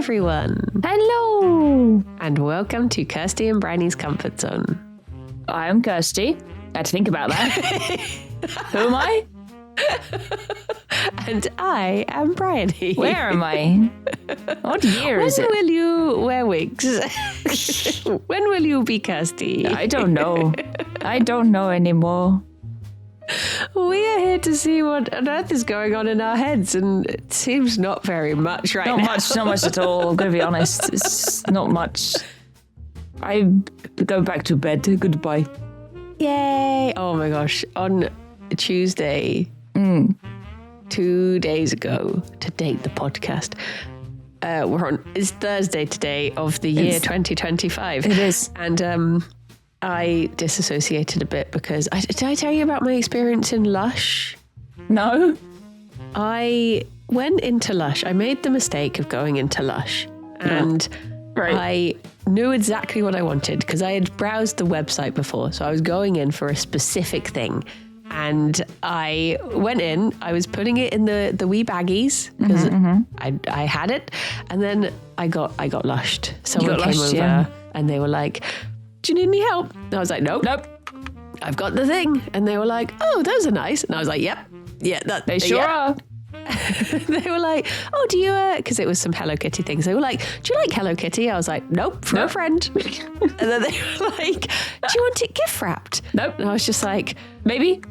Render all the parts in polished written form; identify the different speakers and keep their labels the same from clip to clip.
Speaker 1: everyone.
Speaker 2: Hello.
Speaker 1: And welcome to Kirsty and Bryony's Comfort Zone.
Speaker 2: I'm Kirsty. I had to think about that. Who am I?
Speaker 1: And I am Bryony.
Speaker 2: Where am I? What year is it?
Speaker 1: When will you wear wigs? When will you be Kirsty?
Speaker 2: I don't know. I don't know anymore.
Speaker 1: We are here to see what on earth is going on in our heads, and it seems not very much right now.
Speaker 2: Not much at all. I'm going to be honest. It's not much. I go back to bed. Goodbye.
Speaker 1: Yay! Oh my gosh. On Tuesday, 2 days ago, to date the podcast, it's Thursday today of the year 2025.
Speaker 2: It is.
Speaker 1: And I disassociated a bit because did I tell you about my experience in Lush?
Speaker 2: No.
Speaker 1: I went into Lush. I made the mistake of going into Lush, and I knew exactly what I wanted because I had browsed the website before. So I was going in for a specific thing, and I went in. I was putting it in the wee baggies because I had it, and then I got lushed. Someone came over and they were like, "Do you need any help?" And I was like, Nope. I've got the thing. And they were like, "Oh, those are nice." And I was like, "Yep. Yeah,
Speaker 2: They sure are."
Speaker 1: They were like, "Oh, do you," because it was some Hello Kitty things. They were like, "Do you like Hello Kitty?" I was like, "Nope, for a friend." And then they were like, "Do you want it gift wrapped?"
Speaker 2: Nope.
Speaker 1: And I was just like,
Speaker 2: maybe.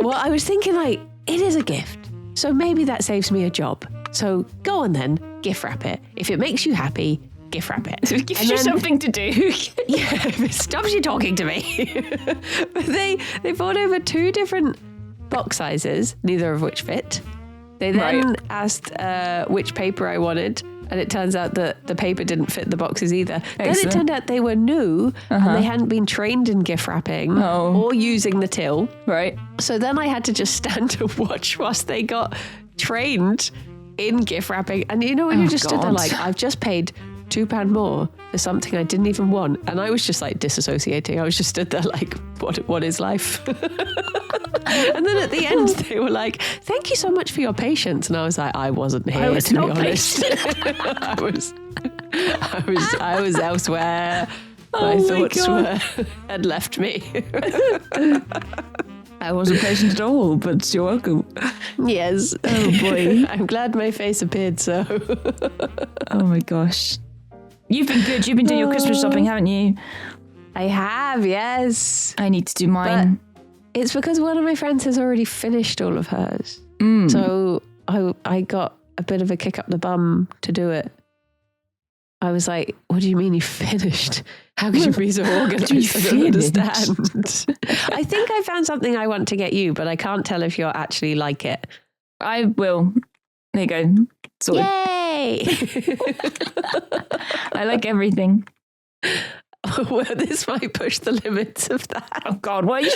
Speaker 1: well, I was thinking like, it is a gift. So maybe that saves me a job. So go on then, gift wrap it. If it makes you happy, gift wrap it.
Speaker 2: It gives you something to do.
Speaker 1: Yeah, if it stops you talking to me. But they brought over 2 different box sizes, neither of which fit. They then asked which paper I wanted, and it turns out that the paper didn't fit the boxes either. Then it turned out they were new, and they hadn't been trained in gift wrapping or using the till.
Speaker 2: Right.
Speaker 1: So then I had to just stand and watch whilst they got trained in gift wrapping. And you know when you just stood there like, I've just paid £2 more for something I didn't even want, and I was just like disassociating. I was just stood there like, what is life? And then at the end they were like, "Thank you so much for your patience," and I was like, I wasn't here, to be honest. I was elsewhere. My thoughts had left me.
Speaker 2: I wasn't patient at all, but you're welcome.
Speaker 1: Yes.
Speaker 2: Oh boy.
Speaker 1: I'm glad my face appeared so.
Speaker 2: Oh my gosh. You've been good. You've been doing your Christmas shopping, haven't you?
Speaker 1: I have, yes.
Speaker 2: I need to do mine.
Speaker 1: But it's because one of my friends has already finished all of hers. So I got a bit of a kick up the bum to do it. I was like, "What do you mean you finished? How could you be so organised? I don't understand." I think I found something I want to get you, but I can't tell if you'll actually like it.
Speaker 2: I will. There you go. Sorted.
Speaker 1: Yay!
Speaker 2: I like everything.
Speaker 1: Well, this might push the limits of that.
Speaker 2: Oh God, what are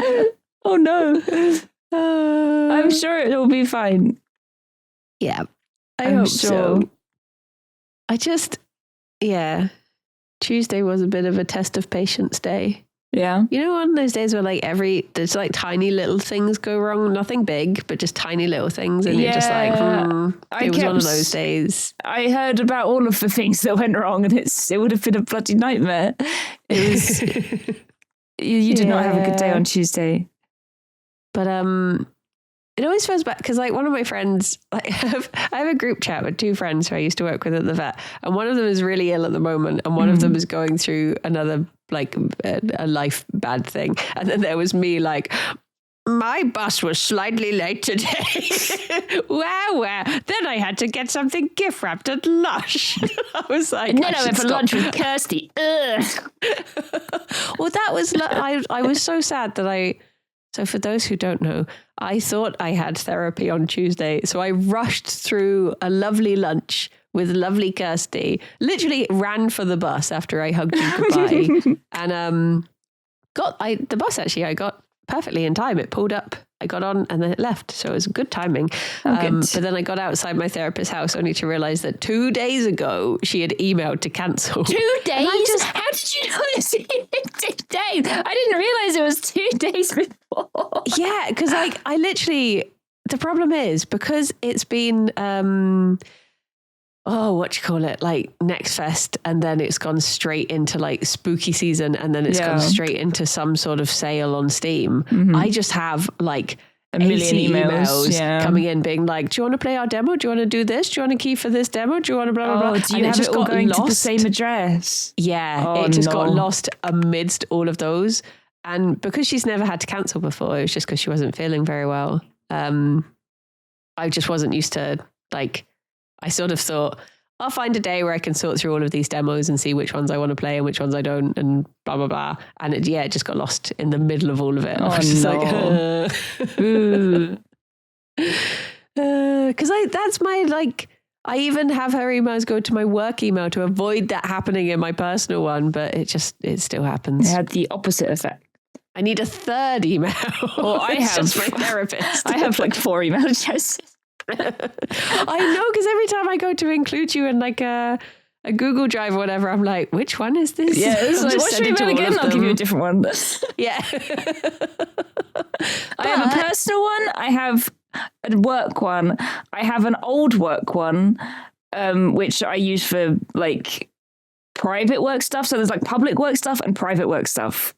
Speaker 2: you? Oh no. I'm sure it'll be fine.
Speaker 1: Yeah,
Speaker 2: I'm
Speaker 1: hope
Speaker 2: sure.
Speaker 1: So. Tuesday was a bit of a test of patience day.
Speaker 2: Yeah.
Speaker 1: You know, one of those days where like there's like tiny little things go wrong, nothing big, but just tiny little things. And you're just like, it was one of those days.
Speaker 2: I heard about all of the things that went wrong, and it would have been a bloody nightmare. It was, you did not have a good day on Tuesday.
Speaker 1: But it always feels bad because like one of my friends, like I have a group chat with 2 friends who I used to work with at the vet, and one of them is really ill at the moment, and one of them is going through another like a life bad thing, and then there was me like, "My bus was slightly late today." Wow. Then I had to get something gift wrapped at Lush. I was like,
Speaker 2: and then I went for lunch with Kirsty. Ugh.
Speaker 1: Well, that was I was so sad that So for those who don't know, I thought I had therapy on Tuesday. So I rushed through a lovely lunch with lovely Kirsty, literally ran for the bus after I hugged you goodbye. And the bus actually, I got perfectly in time. It pulled up, I got on, and then it left. So it was good timing. But then I got outside my therapist's house only to realize that 2 days ago she had emailed to cancel.
Speaker 2: 2 days? How did you know this? 2 days? I didn't realize it was 2 days before.
Speaker 1: Yeah, because like I literally the problem is because it's been like Next Fest, and then it's gone straight into like spooky season, and then it's gone straight into some sort of sale on Steam. I just have like
Speaker 2: a million emails
Speaker 1: coming in being like, do you want to play our demo? Do you want to do this? Do you want to key for this demo? Do you want to blah, blah, blah?
Speaker 2: Do you have it all going to the same address?
Speaker 1: Yeah, it just got lost amidst all of those. And because she's never had to cancel before, it was just because she wasn't feeling very well. I just wasn't used to, like, I sort of thought, I'll find a day where I can sort through all of these demos and see which ones I want to play and which ones I don't, and blah, blah, blah. And it just got lost in the middle of all of it. I was just because that's my, like, I even have her emails go to my work email to avoid that happening in my personal one, but it still happens.
Speaker 2: It had the opposite effect.
Speaker 1: I need a third email.
Speaker 2: Well, I have
Speaker 1: just my therapist.
Speaker 2: I have like 4 email addresses.
Speaker 1: I know, because every time I go to include you in like a Google Drive or whatever, I'm like, which one is this?
Speaker 2: Yeah, it's like, what's your email again? I'll give you a different one.
Speaker 1: Yeah.
Speaker 2: I have a personal one. I have a work one. I have an old work one, which I use for like private work stuff. So there's like public work stuff and private work stuff.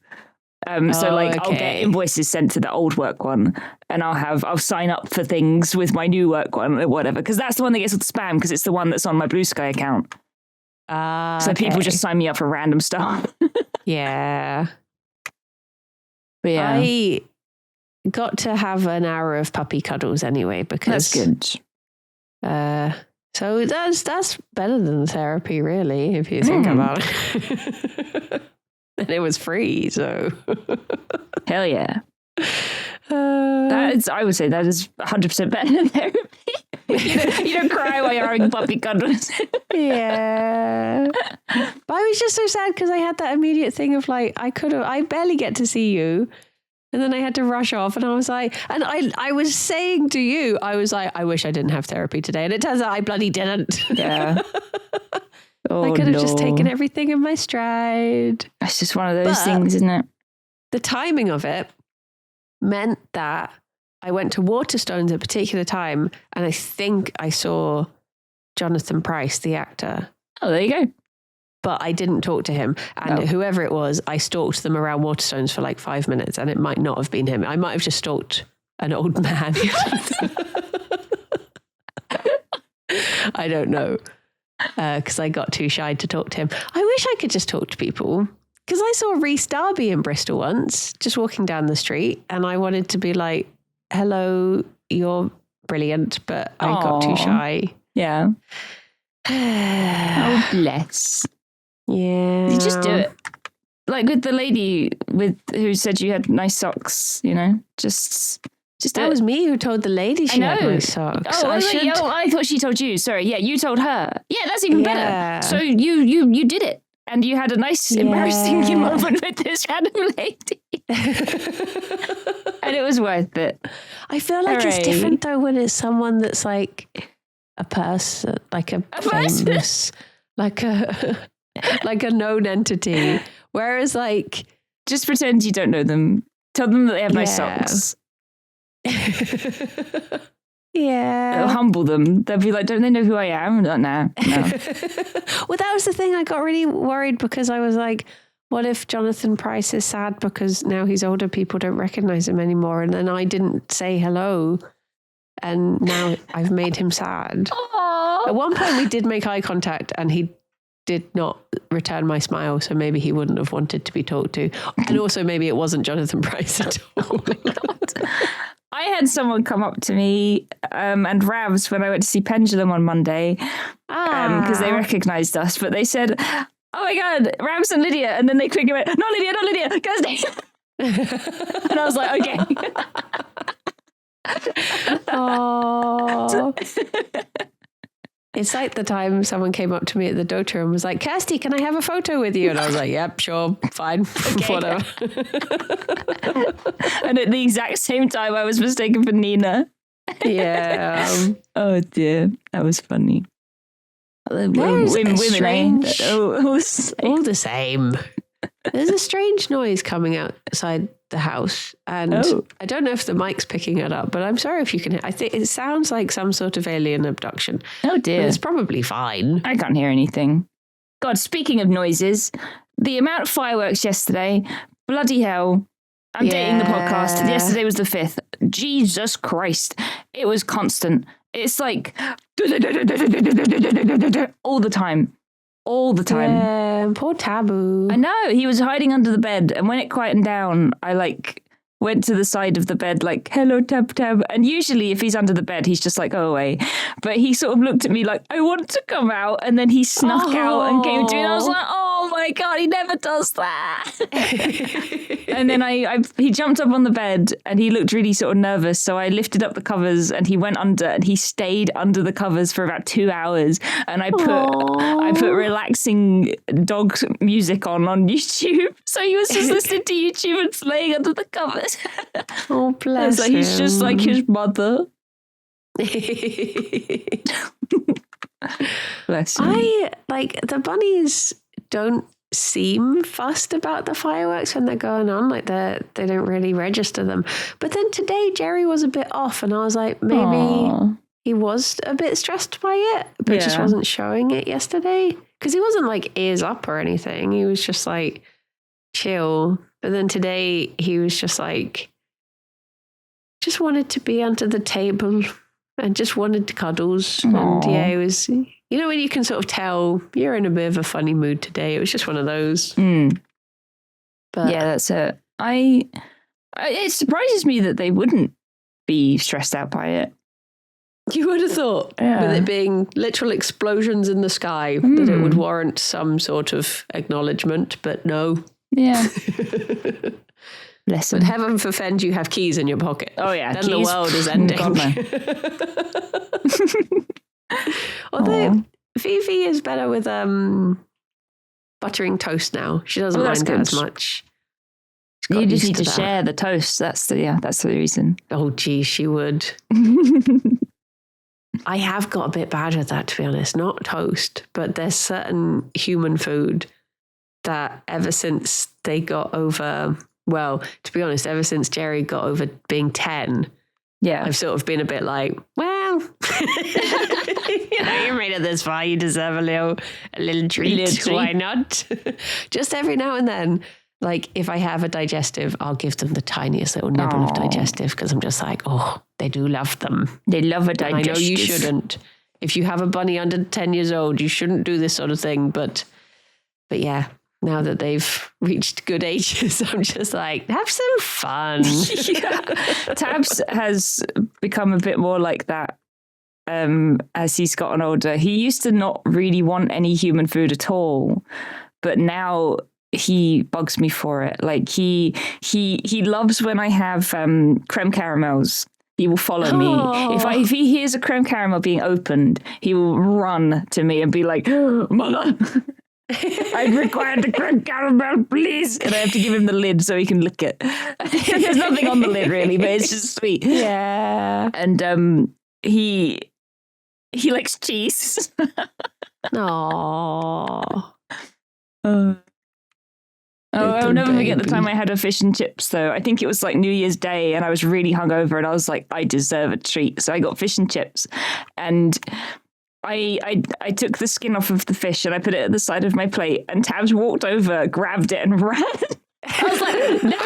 Speaker 2: I'll get invoices sent to the old work one, and I'll sign up for things with my new work one or whatever, because that's the one that gets all the spam, because it's the one that's on my Blue Sky account. So people just sign me up for random stuff.
Speaker 1: Yeah.
Speaker 2: But yeah.
Speaker 1: I got to have an hour of puppy cuddles anyway, because
Speaker 2: that's good.
Speaker 1: So that's better than therapy, really, if you think about it. And it was free, so
Speaker 2: hell yeah. I would say that is 100% better than therapy. you don't cry while you're having puppy cuddles.
Speaker 1: Yeah. But I was just so sad because I had that immediate thing of like, I barely get to see you. And then I had to rush off, and I was like, and I was saying to you, I was like, I wish I didn't have therapy today. And it turns out I bloody didn't.
Speaker 2: Yeah.
Speaker 1: I could have just taken everything in my stride.
Speaker 2: It's just one of those things, isn't it?
Speaker 1: The timing of it meant that I went to Waterstones at a particular time, and I think I saw Jonathan Pryce, the actor.
Speaker 2: Oh, there you go.
Speaker 1: But I didn't talk to him. And whoever it was, I stalked them around Waterstones for like 5 minutes, and it might not have been him. I might have just stalked an old man. I don't know. Because I got too shy to talk to him. I wish I could just talk to people. Because I saw Rhys Darby in Bristol once, just walking down the street, and I wanted to be like, hello, you're brilliant, but I got too shy.
Speaker 2: Yeah. Oh, bless.
Speaker 1: Yeah.
Speaker 2: You just do it. Like with the lady who said you had nice socks, you know, just
Speaker 1: that was me who told the lady she had nice socks.
Speaker 2: I thought she told you. Sorry. Yeah, you told her. Yeah, that's even better. So you did it. And you had a nice, embarrassing moment with this random lady. And it was worth it.
Speaker 1: I feel like it's different though when it's someone that's like a person, like a famous, like a known entity. Whereas like...
Speaker 2: Just pretend you don't know them. Tell them that they have nice socks.
Speaker 1: Yeah.
Speaker 2: It'll humble them. They'll be like, don't they know who I am? Like, no.
Speaker 1: Well, that was the thing. I got really worried because I was like, what if Jonathan Pryce is sad because now he's older, people don't recognize him anymore, and then I didn't say hello, and now I've made him sad.
Speaker 2: Aww.
Speaker 1: At one point we did make eye contact and he did not return my smile, so maybe he wouldn't have wanted to be talked to. And also maybe it wasn't Jonathan Pryce at all.
Speaker 2: Oh my God. I had someone come up to me and Ravs when I went to see Pendulum on Monday because they recognised us, but they said, oh my God, Ravs and Lydia. And then they quickly went, not Lydia, Kirsty. And I was like, okay.
Speaker 1: Oh. It's like the time someone came up to me at the Dota and was like, Kirsty, can I have a photo with you? And I was like, yep, sure, fine, whatever.
Speaker 2: And at the exact same time, I was mistaken for Nina.
Speaker 1: Yeah.
Speaker 2: Oh dear, that was funny.
Speaker 1: Women,
Speaker 2: strange...
Speaker 1: all the same. There's a strange noise coming outside the house, and I don't know if the mic's picking it up, but I'm sorry if you can hear. I think it sounds like some sort of alien abduction.
Speaker 2: Oh dear.
Speaker 1: But it's probably fine.
Speaker 2: I can't hear anything. God, speaking of noises, the amount of fireworks yesterday, bloody hell. I'm dating the podcast. Yesterday was the 5th. Jesus Christ. It was constant. It's like all the time. All the time.
Speaker 1: Yeah, poor Taboo.
Speaker 2: I know. He was hiding under the bed, and when it quietened down, I went to the side of the bed like, hello, Tab Tab. And usually if he's under the bed, he's just like, go away. But he sort of looked at me like, I want to come out. And then he snuck out and came to me. And I was like, oh my God, he never does that. And then he jumped up on the bed and he looked really sort of nervous. So I lifted up the covers and he went under and he stayed under the covers for about 2 hours. And I put relaxing dog music on YouTube. So he was just listening to YouTube and laying under the covers.
Speaker 1: Oh, bless him.
Speaker 2: He's just like his mother. Bless him.
Speaker 1: The bunnies don't seem fussed about the fireworks when they're going on. Like they don't really register them. But then today Jerry was a bit off, and I was like, maybe he was a bit stressed by it, but just wasn't showing it yesterday. Because he wasn't like ears up or anything. He was just like chill. But then today he was just like, just wanted to be under the table and just wanted cuddles.
Speaker 2: Aww.
Speaker 1: And it was, when you can sort of tell you're in a bit of a funny mood today. It was just one of those. But
Speaker 2: yeah, that's it. It surprises me that they wouldn't be stressed out by it.
Speaker 1: You would have thought, with it being literal explosions in the sky, that it would warrant some sort of acknowledgement, but no.
Speaker 2: Yeah. Listen.
Speaker 1: But heaven forfend you have keys in your pocket.
Speaker 2: Oh, yeah.
Speaker 1: Then keys. The world is ending.
Speaker 2: God, no.
Speaker 1: Although Fifi is better with buttering toast now. She doesn't mind that as much.
Speaker 2: You just need to share the toast. That's the reason.
Speaker 1: Oh, geez, she would. I have got a bit bad with that, to be honest. Not toast, but there's certain human food that ever since they got over, well, to be honest, ever since Jerry got over being 10, I've sort of been a bit like, well, you're made it this far, you deserve a little treat. Why not? Just every now and then, like if I have a digestive, I'll give them the tiniest little nibble of digestive because I'm just like, oh, they do love them.
Speaker 2: They love a digestive.
Speaker 1: And I know you shouldn't. If you have a bunny under 10 years old, you shouldn't do this sort of thing. But yeah. Now that they've reached good ages, I'm just like, have some fun.
Speaker 2: Tabs has become a bit more like that as he's gotten older. He used to not really want any human food at all, but now he bugs me for it. Like he loves when I have creme caramels. He will follow me. If he hears a creme caramel being opened, he will run to me and be like, Mother. I require the creme caramel, please. And I have to give him the lid so he can lick it. There's nothing on the lid really, but it's just sweet.
Speaker 1: Yeah.
Speaker 2: And he likes cheese.
Speaker 1: Aww.
Speaker 2: I'll never forget the time I had a fish and chips though. I think it was like New Year's Day and I was really hungover and I was like, I deserve a treat. So I got fish and chips and I took the skin off of the fish and I put it at the side of my plate and Tabs walked over, grabbed it and ran. I was like, no.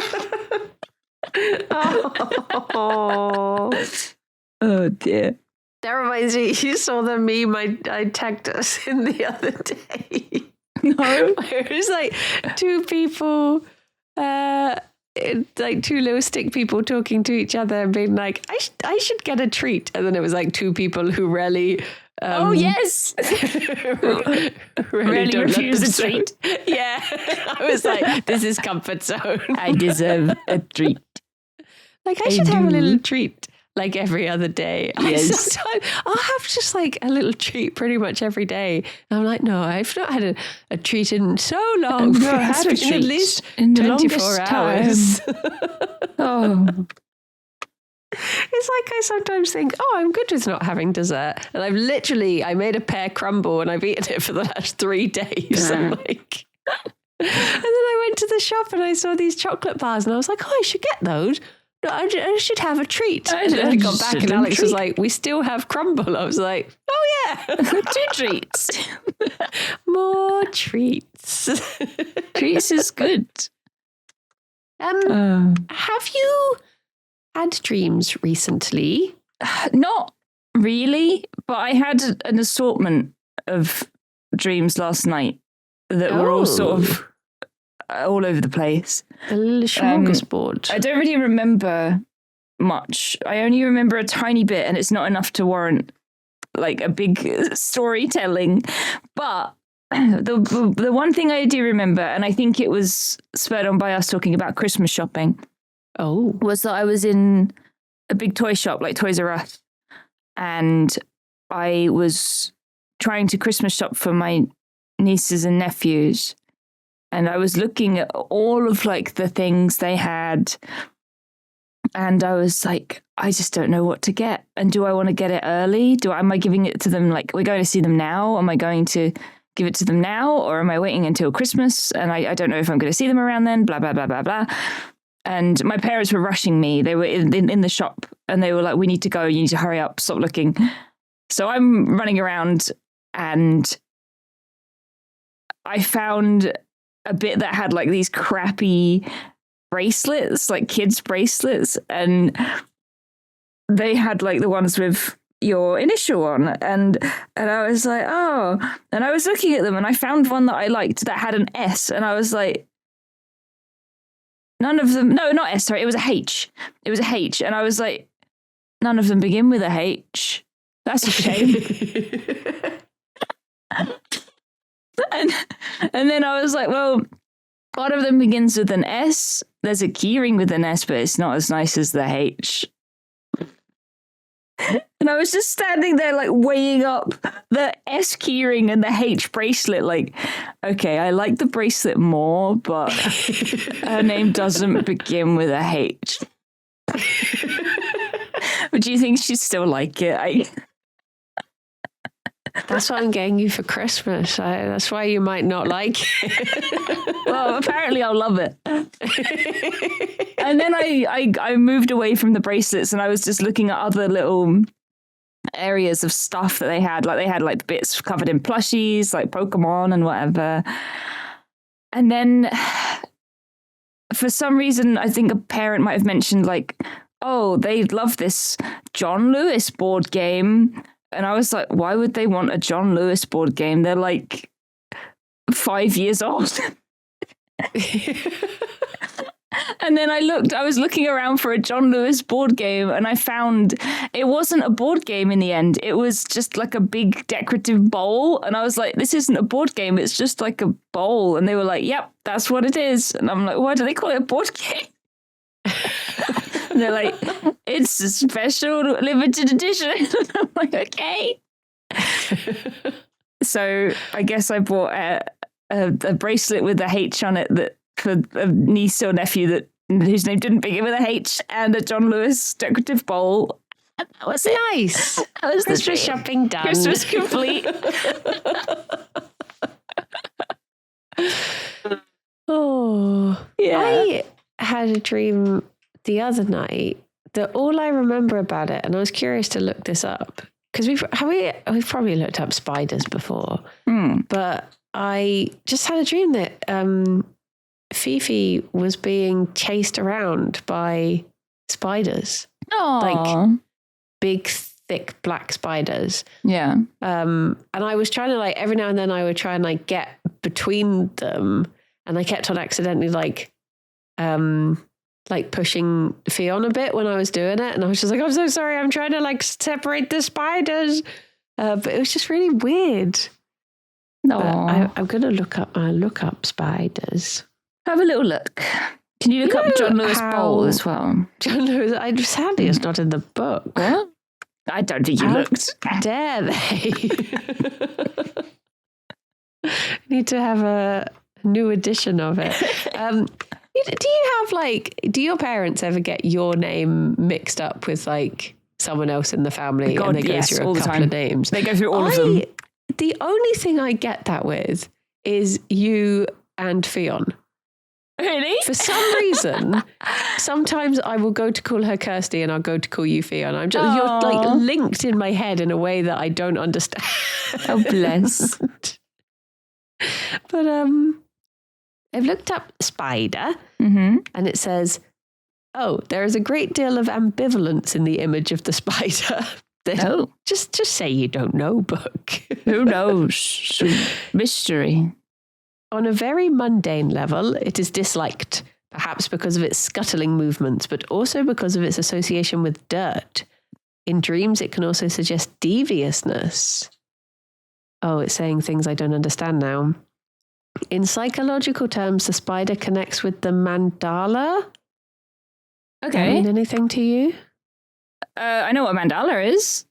Speaker 2: Oh dear.
Speaker 1: That reminds me, you saw the meme I tagged us in the other day.
Speaker 2: No.
Speaker 1: It was like two people, like two little stick people talking to each other and being like, I should get a treat. And then it was like two people who really...
Speaker 2: oh, yes.
Speaker 1: really don't
Speaker 2: refuse a treat.
Speaker 1: Yeah. I was like, this is comfort zone.
Speaker 2: I deserve a treat.
Speaker 1: Like, I should have a little treat like every other day.
Speaker 2: Yes.
Speaker 1: I'll have just like a little treat pretty much every day. And I'm like, no, I've not had a treat in so long.
Speaker 2: I've not had a treat
Speaker 1: at least
Speaker 2: in the
Speaker 1: 24 hours.
Speaker 2: Oh.
Speaker 1: It's like I sometimes think, I'm good with not having dessert. And I made a pear crumble and I've eaten it for the last 3 days. I'm like... And then I went into the shop and I saw these chocolate bars and I was like, oh, I should get those. No, I should have a treat. And then I got back and Alex was like, we still have crumble. I was like, oh yeah,
Speaker 2: 2 treats.
Speaker 1: More treats.
Speaker 2: Treats is good.
Speaker 1: Have you had dreams recently?
Speaker 2: Not really, but I had an assortment of dreams last night that were all sort of all over the place.
Speaker 1: A little smorgasbord.
Speaker 2: I don't really remember much. I only remember a tiny bit, and it's not enough to warrant like a big storytelling. But the one thing I do remember, and I think it was spurred on by us talking about Christmas shopping, was that I was in a big toy shop like Toys R Us, and I was trying to Christmas shop for my nieces and nephews. And I was looking at all of like the things they had. And I was like, I just don't know what to get. And do I want to get it early? Am I giving it to them? Like, we're going to see them now. Am I going to give it to them now? Or am I waiting until Christmas? And I don't know if I'm going to see them around then, blah, blah, blah, blah, blah. And my parents were rushing me. They were in the shop and they were like, we need to go. You need to hurry up. Stop looking. So I'm running around and I found a bit that had like these crappy bracelets, like kids bracelets, and they had like the ones with your initial on, and I was like, oh, and I was looking at them and I found one that I liked that had an S, and I was like, none of them, no, not S, sorry, it was a H, and I was like, none of them begin with a H. That's a shame. And then I was like, well, one of them begins with an S. There's a keyring with an S, but it's not as nice as the H. And I was just standing there like weighing up the S keyring and the H bracelet. Like, okay, I like the bracelet more, but her name doesn't begin with a H. But do you think she'd still like it?
Speaker 1: That's what I'm getting you for Christmas. That's why you might not like it.
Speaker 2: Well, apparently I'll love it. And then I moved away from the bracelets and I was just looking at other little areas of stuff that they had. Like they had like bits covered in plushies, like Pokemon and whatever. And then for some reason, I think a parent might have mentioned like, oh, they love this John Lewis board game. And I was like, why would they want a John Lewis board game? They're like 5 years old. And then I was looking around for a John Lewis board game and I found it wasn't a board game in the end. It was just like a big decorative bowl. And I was like, this isn't a board game. It's just like a bowl. And they were like, yep, that's what it is. And I'm like, why do they call it a board game? And they're like, it's a special limited edition. And I'm like, okay. So I guess I bought a bracelet with a H on it that for a niece or nephew whose name didn't begin with a H, and a John Lewis decorative bowl. And that was it.
Speaker 1: Nice.
Speaker 2: That was
Speaker 1: Christmas shopping done.
Speaker 2: Christmas complete.
Speaker 1: Oh,
Speaker 2: yeah.
Speaker 1: I had a dream the other night that all I remember about it, and I was curious to look this up because we've probably looked up spiders before, but I just had a dream that Fifi was being chased around by spiders, like big, thick black spiders.
Speaker 2: Yeah.
Speaker 1: And I was trying to like every now and then I would try and like get between them, and I kept on accidentally like pushing Fionn a bit when I was doing it. And I was just like, I'm so sorry. I'm trying to like separate the spiders. But it was just really weird.
Speaker 2: No,
Speaker 1: I'm going to look up spiders.
Speaker 2: Have a little look. Can you look up John Lewis bowl as well?
Speaker 1: John Lewis, sadly, it's not in the book.
Speaker 2: What? I don't think you looked.
Speaker 1: Dare they? Need to have a new edition of it. Do your parents ever get your name mixed up with like someone else in the family?
Speaker 2: God,
Speaker 1: and they go through a couple of names?
Speaker 2: They go through all of them.
Speaker 1: The only thing I get that with is you and Fionn.
Speaker 2: Really?
Speaker 1: For some reason, sometimes I will go to call her Kirsty and I'll go to call you Fia, and I'm just you're like linked in my head in a way that I don't understand.
Speaker 2: Oh, bless.
Speaker 1: But I've looked up spider,
Speaker 2: Mm-hmm.
Speaker 1: and it says, "Oh, there is a great deal of ambivalence in the image of the spider."
Speaker 2: Oh,
Speaker 1: just say you don't know, book.
Speaker 2: who knows? Mystery.
Speaker 1: On a very mundane level, it is disliked, perhaps because of its scuttling movements, but also because of its association with dirt. In dreams, it can also suggest deviousness. Oh, it's saying things I don't understand now. In psychological terms, the spider connects with the mandala.
Speaker 2: Okay.
Speaker 1: That mean anything to you?
Speaker 2: I know what mandala is.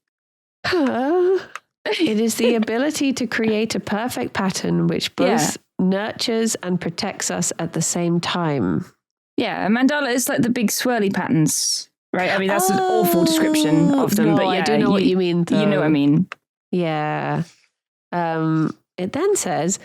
Speaker 1: It is the ability to create a perfect pattern which both nurtures and protects us at the same time.
Speaker 2: Yeah, a mandala is like the big swirly patterns, right? I mean, that's an awful description of them,
Speaker 1: no,
Speaker 2: but yeah,
Speaker 1: I do know what you mean, though.
Speaker 2: You know what I mean.
Speaker 1: Yeah. It then says,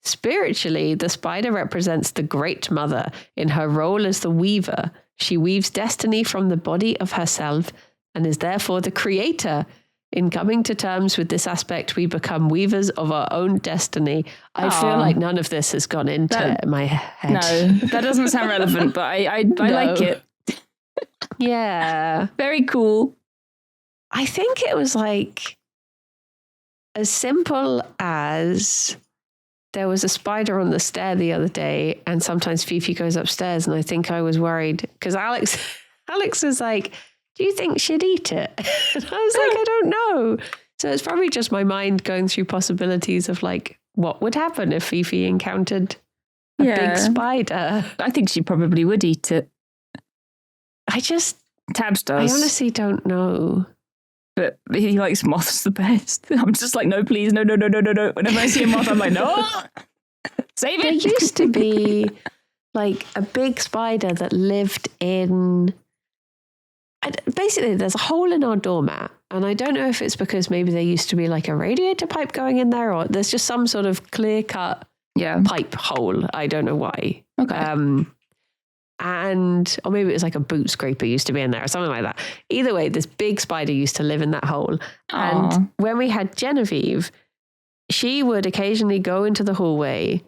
Speaker 1: spiritually, the spider represents the Great Mother in her role as the weaver. She weaves destiny from the body of herself and is therefore the creator. In coming to terms with this aspect, we become weavers of our own destiny. I feel like none of this has gone into my head.
Speaker 2: No, that doesn't sound relevant, but I like it.
Speaker 1: Yeah.
Speaker 2: Very cool.
Speaker 1: I think it was like as simple as there was a spider on the stair the other day, and sometimes Fifi goes upstairs, and I think I was worried because Alex was like, "Do you think she'd eat it?" And I was like, "I don't know." So it's probably just my mind going through possibilities of like what would happen if Fifi encountered a big spider.
Speaker 2: I think she probably would eat it. Tabs does.
Speaker 1: I honestly don't know.
Speaker 2: But he likes moths the best. I'm just like, no, please, no. Whenever I see a moth, I'm like, no, save it.
Speaker 1: There used to be like a big spider that lived in... Basically, there's a hole in our doormat. And I don't know if it's because maybe there used to be like a radiator pipe going in there, or there's just some sort of clear-cut pipe hole. I don't know why.
Speaker 2: Okay.
Speaker 1: Or maybe it was like a boot scraper used to be in there or something like that. Either way, this big spider used to live in that hole.
Speaker 2: Aww.
Speaker 1: And when we had Genevieve, she would occasionally go into the hallway,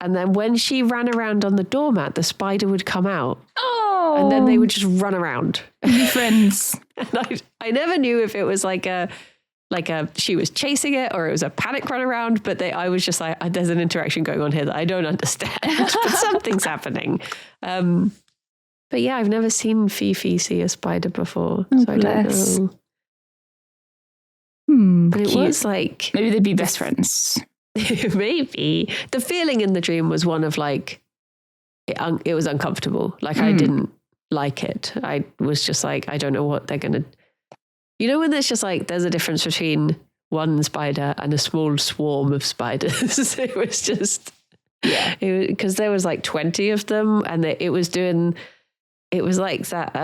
Speaker 1: and then when she ran around on the doormat, the spider would come out.
Speaker 2: Oh.
Speaker 1: And then they would just run around.
Speaker 2: Friends.
Speaker 1: And I never knew if it was like a she was chasing it or it was a panic run around, but I was just like, there's an interaction going on here that I don't understand, but something's happening. But yeah, I've never seen Fifi see a spider before, so I don't know. But it was like...
Speaker 2: Maybe they'd be best friends.
Speaker 1: Maybe. The feeling in the dream was one of like, it was uncomfortable. Like I didn't like it. I was just like, I don't know what they're going to... You know when there's just like, there's a difference between one spider and a small swarm of spiders. It was just... Yeah. Because there was like 20 of them, and it was like that,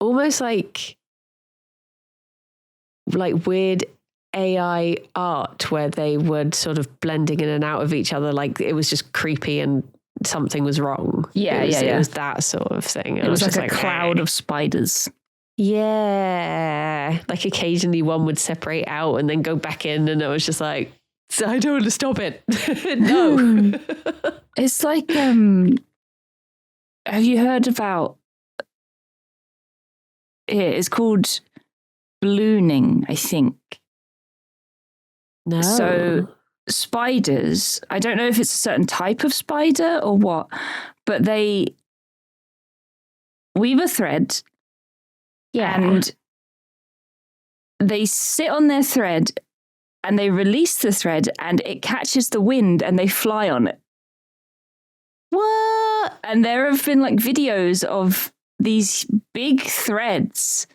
Speaker 1: almost like weird AI art where they would sort of blending in and out of each other. Like it was just creepy and something was wrong. It was that sort of thing.
Speaker 2: It was like a cloud of spiders.
Speaker 1: Yeah. Like occasionally one would separate out and then go back in, and it was just like, I don't want to stop it. No.
Speaker 2: It's like, have you heard about it? It's called ballooning, I think.
Speaker 1: No.
Speaker 2: So spiders, I don't know if it's a certain type of spider or what, but they weave a thread and they sit on their thread and they release the thread and it catches the wind and they fly on it.
Speaker 1: What?
Speaker 2: And there have been like videos of these big threads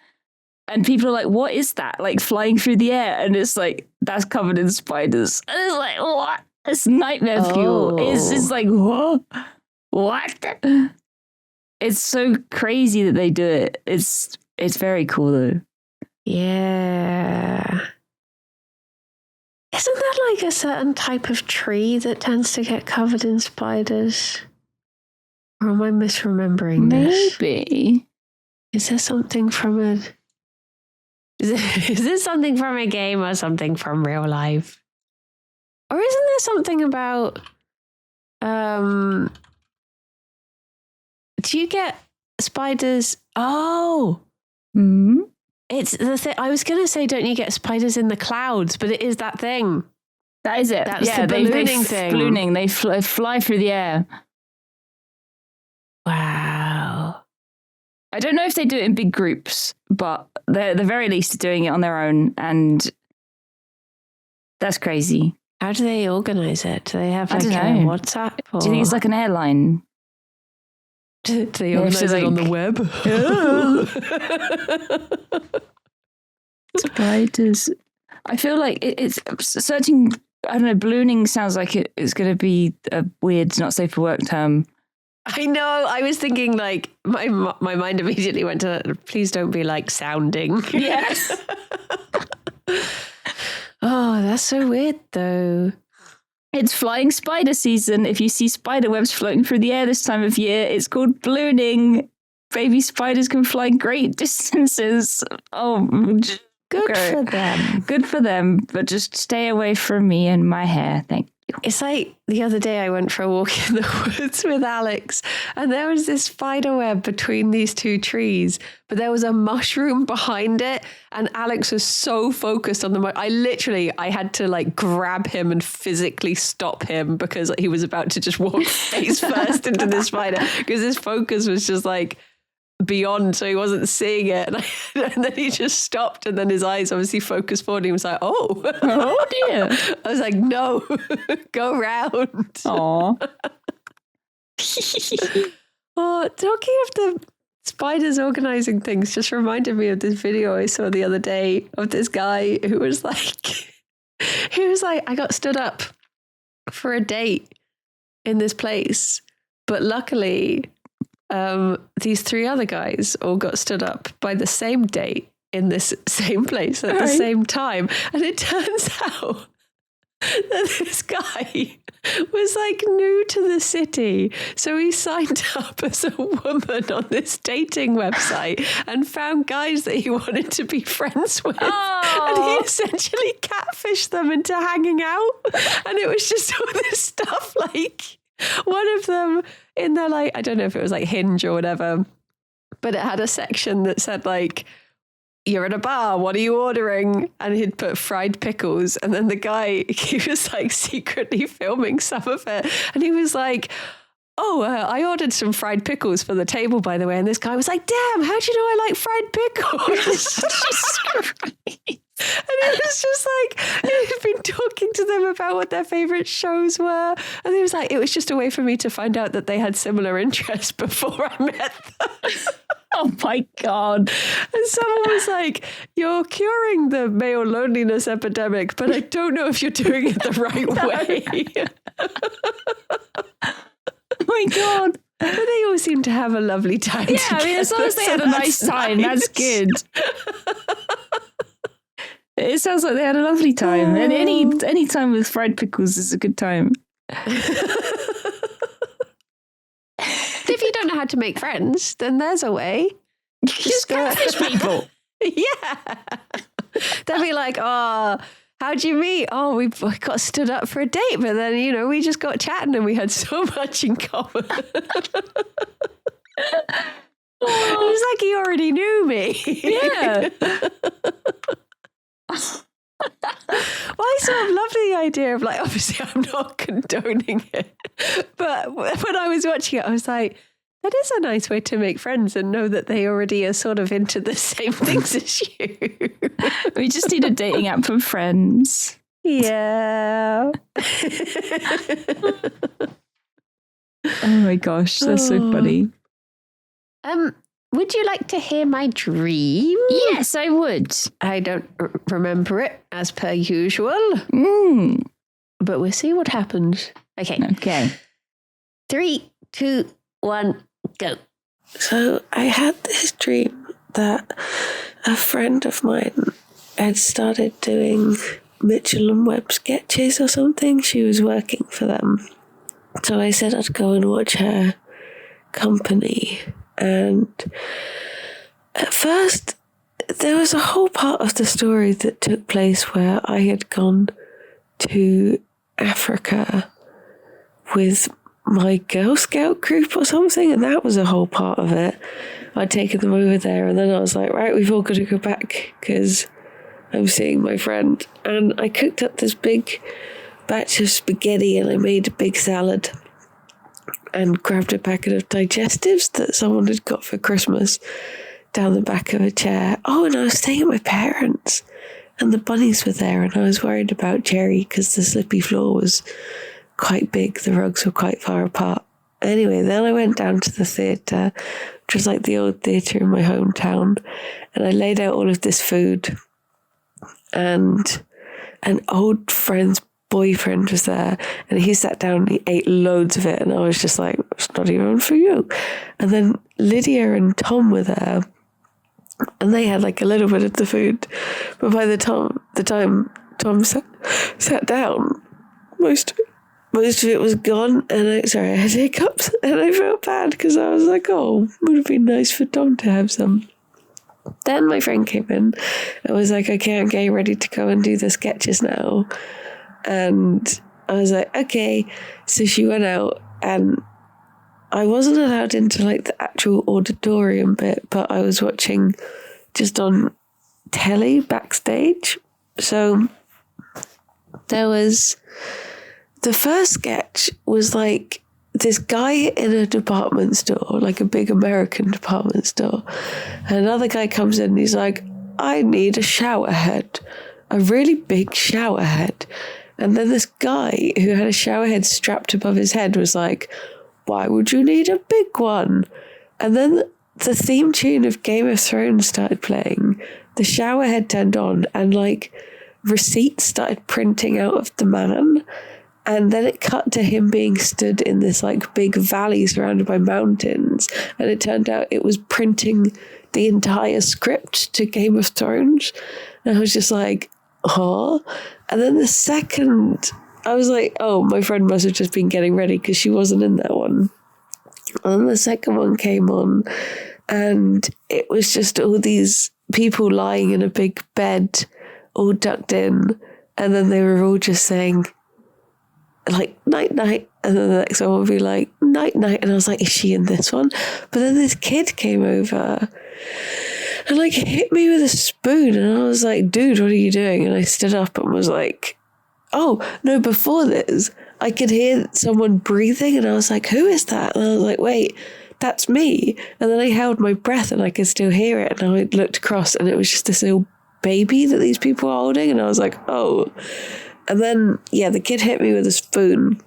Speaker 2: and people are like, what is that? Like flying through the air. And it's like, that's covered in spiders. And it's like, what? It's nightmare fuel. It's like, what? What? It's so crazy that they do it. It's very cool though.
Speaker 1: Yeah. Isn't that like a certain type of tree that tends to get covered in spiders? Or am I misremembering this?
Speaker 2: Maybe.
Speaker 1: Is there something from a... Is this something from a game or something from real life? Or isn't there something about... do you get spiders? Oh, it's the thing. I was going to say, don't you get spiders in the clouds? But it is that thing.
Speaker 2: That is it.
Speaker 1: That's the ballooning thing.
Speaker 2: Ballooning. They fly through the air.
Speaker 1: Wow.
Speaker 2: I don't know if they do it in big groups, but they're the very least doing it on their own, and that's crazy.
Speaker 1: How do they organize it? Do they have like a WhatsApp? Or...
Speaker 2: Do you think it's like an airline?
Speaker 1: Do they organize it on the web?
Speaker 2: Spiders. I feel like it's searching. I don't know. Ballooning sounds like it's going to be a weird, not safe for work term.
Speaker 1: I know. I was thinking like my mind immediately went to please don't be like sounding.
Speaker 2: Yes.
Speaker 1: Oh, that's so weird though.
Speaker 2: It's flying spider season. If you see spider webs floating through the air this time of year, it's called ballooning. Baby spiders can fly great distances. Oh,
Speaker 1: good for them.
Speaker 2: Good for them, but just stay away from me and my hair. Thank you.
Speaker 1: It's like the other day I went for a walk in the woods with Alex and there was this spider web between these two trees, but there was a mushroom behind it and Alex was so focused on the I had to like grab him and physically stop him because he was about to just walk face first into the spider because his focus was just like beyond, so he wasn't seeing it, and then he just stopped, and then his eyes obviously focused forward and he was like, oh
Speaker 2: dear.
Speaker 1: I was like, no, go round.
Speaker 2: Aww.
Speaker 1: Oh, talking of the spiders organizing things just reminded me of this video I saw the other day of this guy who was like I got stood up for a date in this place, but luckily these three other guys all got stood up by the same date in this same place at the same time. And it turns out that this guy was like new to the city. So he signed up as a woman on this dating website and found guys that he wanted to be friends with. Oh. And he essentially catfished them into hanging out. And it was just all this stuff like... One of them in their like, I don't know if it was like Hinge or whatever, but it had a section that said like, you're at a bar, what are you ordering? And he'd put fried pickles. And then the guy, he was like secretly filming some of it. And he was like, oh, I ordered some fried pickles for the table, by the way. And this guy was like, damn, how'd you know I like fried pickles? And it was just like, he'd been talking to them about what their favorite shows were. And he was like, it was just a way for me to find out that they had similar interests before I met them.
Speaker 2: Oh my God.
Speaker 1: And someone was like, you're curing the male loneliness epidemic, but I don't know if you're doing it the right way.
Speaker 2: Oh my God.
Speaker 1: But they all seem to have a lovely time together.
Speaker 2: I mean, as long as they had a nice time, that's good. It sounds like they had a lovely time. And any time with fried pickles is a good time.
Speaker 1: If you don't know how to make friends, then there's a way.
Speaker 2: Just catfish people.
Speaker 1: Yeah. They'll be like, oh, how'd you meet? Oh, we got stood up for a date, but then, we just got chatting and we had so much in common. It was like he already knew me.
Speaker 2: Yeah.
Speaker 1: Well, I sort of love the idea of like, obviously I'm not condoning it, but when I was watching it, I was like, that is a nice way to make friends and know that they already are sort of into the same things as you.
Speaker 2: We just need a dating app for friends.
Speaker 1: Yeah.
Speaker 2: Oh my gosh, that's so funny.
Speaker 1: Would you like to hear my dream?
Speaker 2: Yes, I would.
Speaker 1: I don't remember it as per usual. But we'll see what happens. Okay. 3, 2, 1, go. So I had this dream that a friend of mine had started doing
Speaker 3: Mitchell and Webb sketches or something. She was working for them. So I said I'd go and watch her company. And at first, there was a whole part of the story that took place where I had gone to Africa with my Girl Scout group or something, and that was a whole part of it. I'd taken them over there, and then I was like, right, we've all got to go back because I'm seeing my friend. And I cooked up this big batch of spaghetti, and I made a big salad and grabbed a packet of digestives that someone had got for Christmas down the back of a chair. Oh, and I was staying at my parents', and the bunnies were there, and I was worried about Jerry because the slippy floor was quite big. The rugs were quite far apart. Anyway, then I went down to the theatre, which was like the old theatre in my hometown, and I laid out all of this food, and an old friend's boyfriend was there, and he sat down and he ate loads of it, and I was just like, it's not even for you. And then Lydia and Tom were there, and they had like a little bit of the food, but by the time Tom sat down, most of it was gone, and I had hiccups, and I felt bad because I was like, oh, it would have been nice for Tom to have some. Then my friend came in and was like, okay, I'm getting ready to go and do the sketches now. And I was like, okay. So she went out, and I wasn't allowed into like the actual auditorium bit, but I was watching just on telly backstage. So there was, the first sketch was like this guy in a department store, like a big American department store. And another guy comes in and he's like, I need a shower head, a really big shower head. And then this guy who had a shower head strapped above his head was like, why would you need a big one? And then the theme tune of Game of Thrones started playing. The shower head turned on, and like receipts started printing out of the man. And then it cut to him being stood in this like big valley surrounded by mountains. And it turned out it was printing the entire script to Game of Thrones. And I was just like, huh? And then the second, I was like, oh, my friend must have just been getting ready because she wasn't in that one. And then the second one came on, and it was just all these people lying in a big bed, all tucked in. And then they were all just saying, like, night, night. And then the next one would be like, night, night. And I was like, is she in this one? But then this kid came over and like hit me with a spoon. And I was like, dude, what are you doing? And I stood up and was like, oh, no, before this, I could hear someone breathing. And I was like, who is that? And I was like, wait, that's me. And then I held my breath and I could still hear it. And I looked across and it was just this little baby that these people were holding. And I was like, oh. And then, yeah, the kid hit me with a spoon.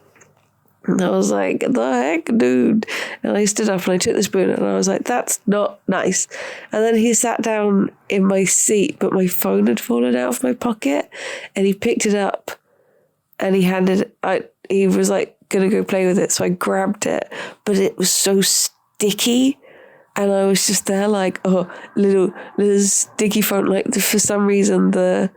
Speaker 3: And I was like, the heck, dude? And I stood up and I took the spoon and I was like, that's not nice. And then he sat down in my seat, but my phone had fallen out of my pocket. And he picked it up and he was like, going to go play with it. So I grabbed it, but it was so sticky. And I was just there like, oh, little sticky phone. Like, for some reason, the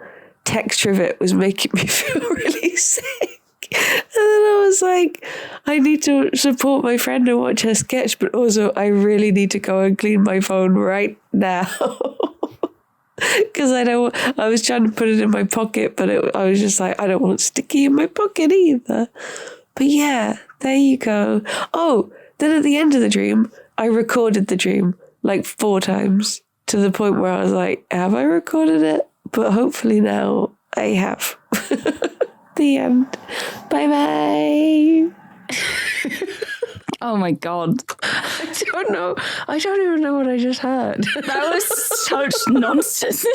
Speaker 3: texture of it was making me feel really sick. And then I was like, I need to support my friend and watch her sketch, but also I really need to go and clean my phone right now. Because I was trying to put it in my pocket, but I was just like, I don't want sticky in my pocket either. But yeah, there you go. Oh, then at the end of the dream, I recorded the dream like 4 times to the point where I was like, have I recorded it? But hopefully now I have. The end. Bye-bye.
Speaker 2: Oh my God.
Speaker 3: I don't know. I don't even know what I just heard.
Speaker 2: That was such nonsense.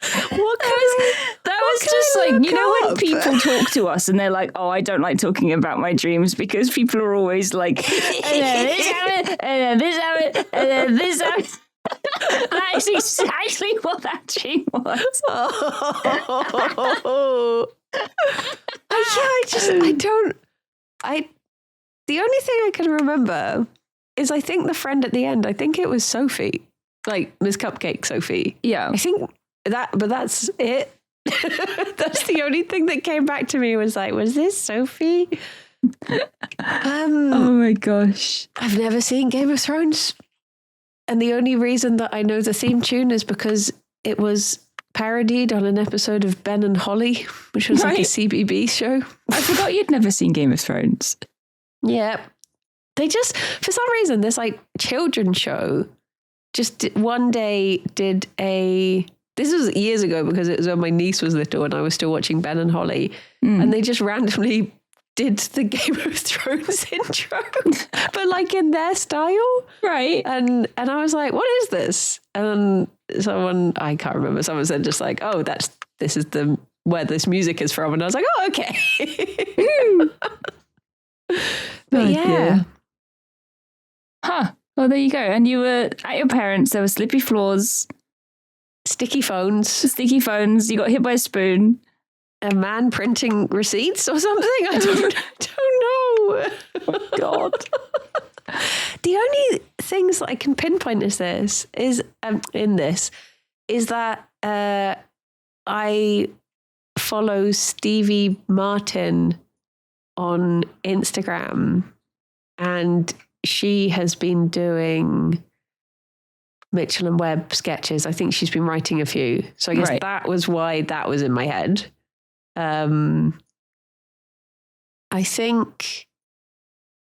Speaker 2: That was just like, you know, when people talk to us and they're like, oh, I don't like talking about my dreams because people are always like, and then this happened, and then this happened, and then this happened. That is exactly what that dream was.
Speaker 3: The only thing I can remember is I think the friend at the end, I think it was Sophie, like Miss Cupcake Sophie.
Speaker 2: Yeah.
Speaker 3: I think
Speaker 1: that's it. That's the only thing that came back to me was like, was this Sophie?
Speaker 2: Oh my gosh.
Speaker 1: I've never seen Game of Thrones. And the only reason that I know the theme tune is because it was parodied on an episode of Ben and Holly, which was like a CBB show.
Speaker 2: I forgot you'd never seen Game of Thrones.
Speaker 1: Yeah. They just, for some reason, this like children's show just one day did this was years ago because it was when my niece was little and I was still watching Ben and Holly. And they just randomly did the Game of Thrones intro, but like in their style.
Speaker 2: Right.
Speaker 1: And I was like, what is this? And someone, I can't remember, someone said just like, oh, this is where this music is from. And I was like, oh, okay. But yeah.
Speaker 2: Huh. Well, there you go. And you were at your parents', there were slippy floors.
Speaker 1: Sticky phones.
Speaker 2: You got hit by a spoon.
Speaker 1: A man printing receipts or something? I don't know.
Speaker 2: Oh, God.
Speaker 1: The only things that I can pinpoint is that I follow Stevie Martin on Instagram, and she has been doing Mitchell and Webb sketches. I think she's been writing a few. So I guess that was why that was in my head. I think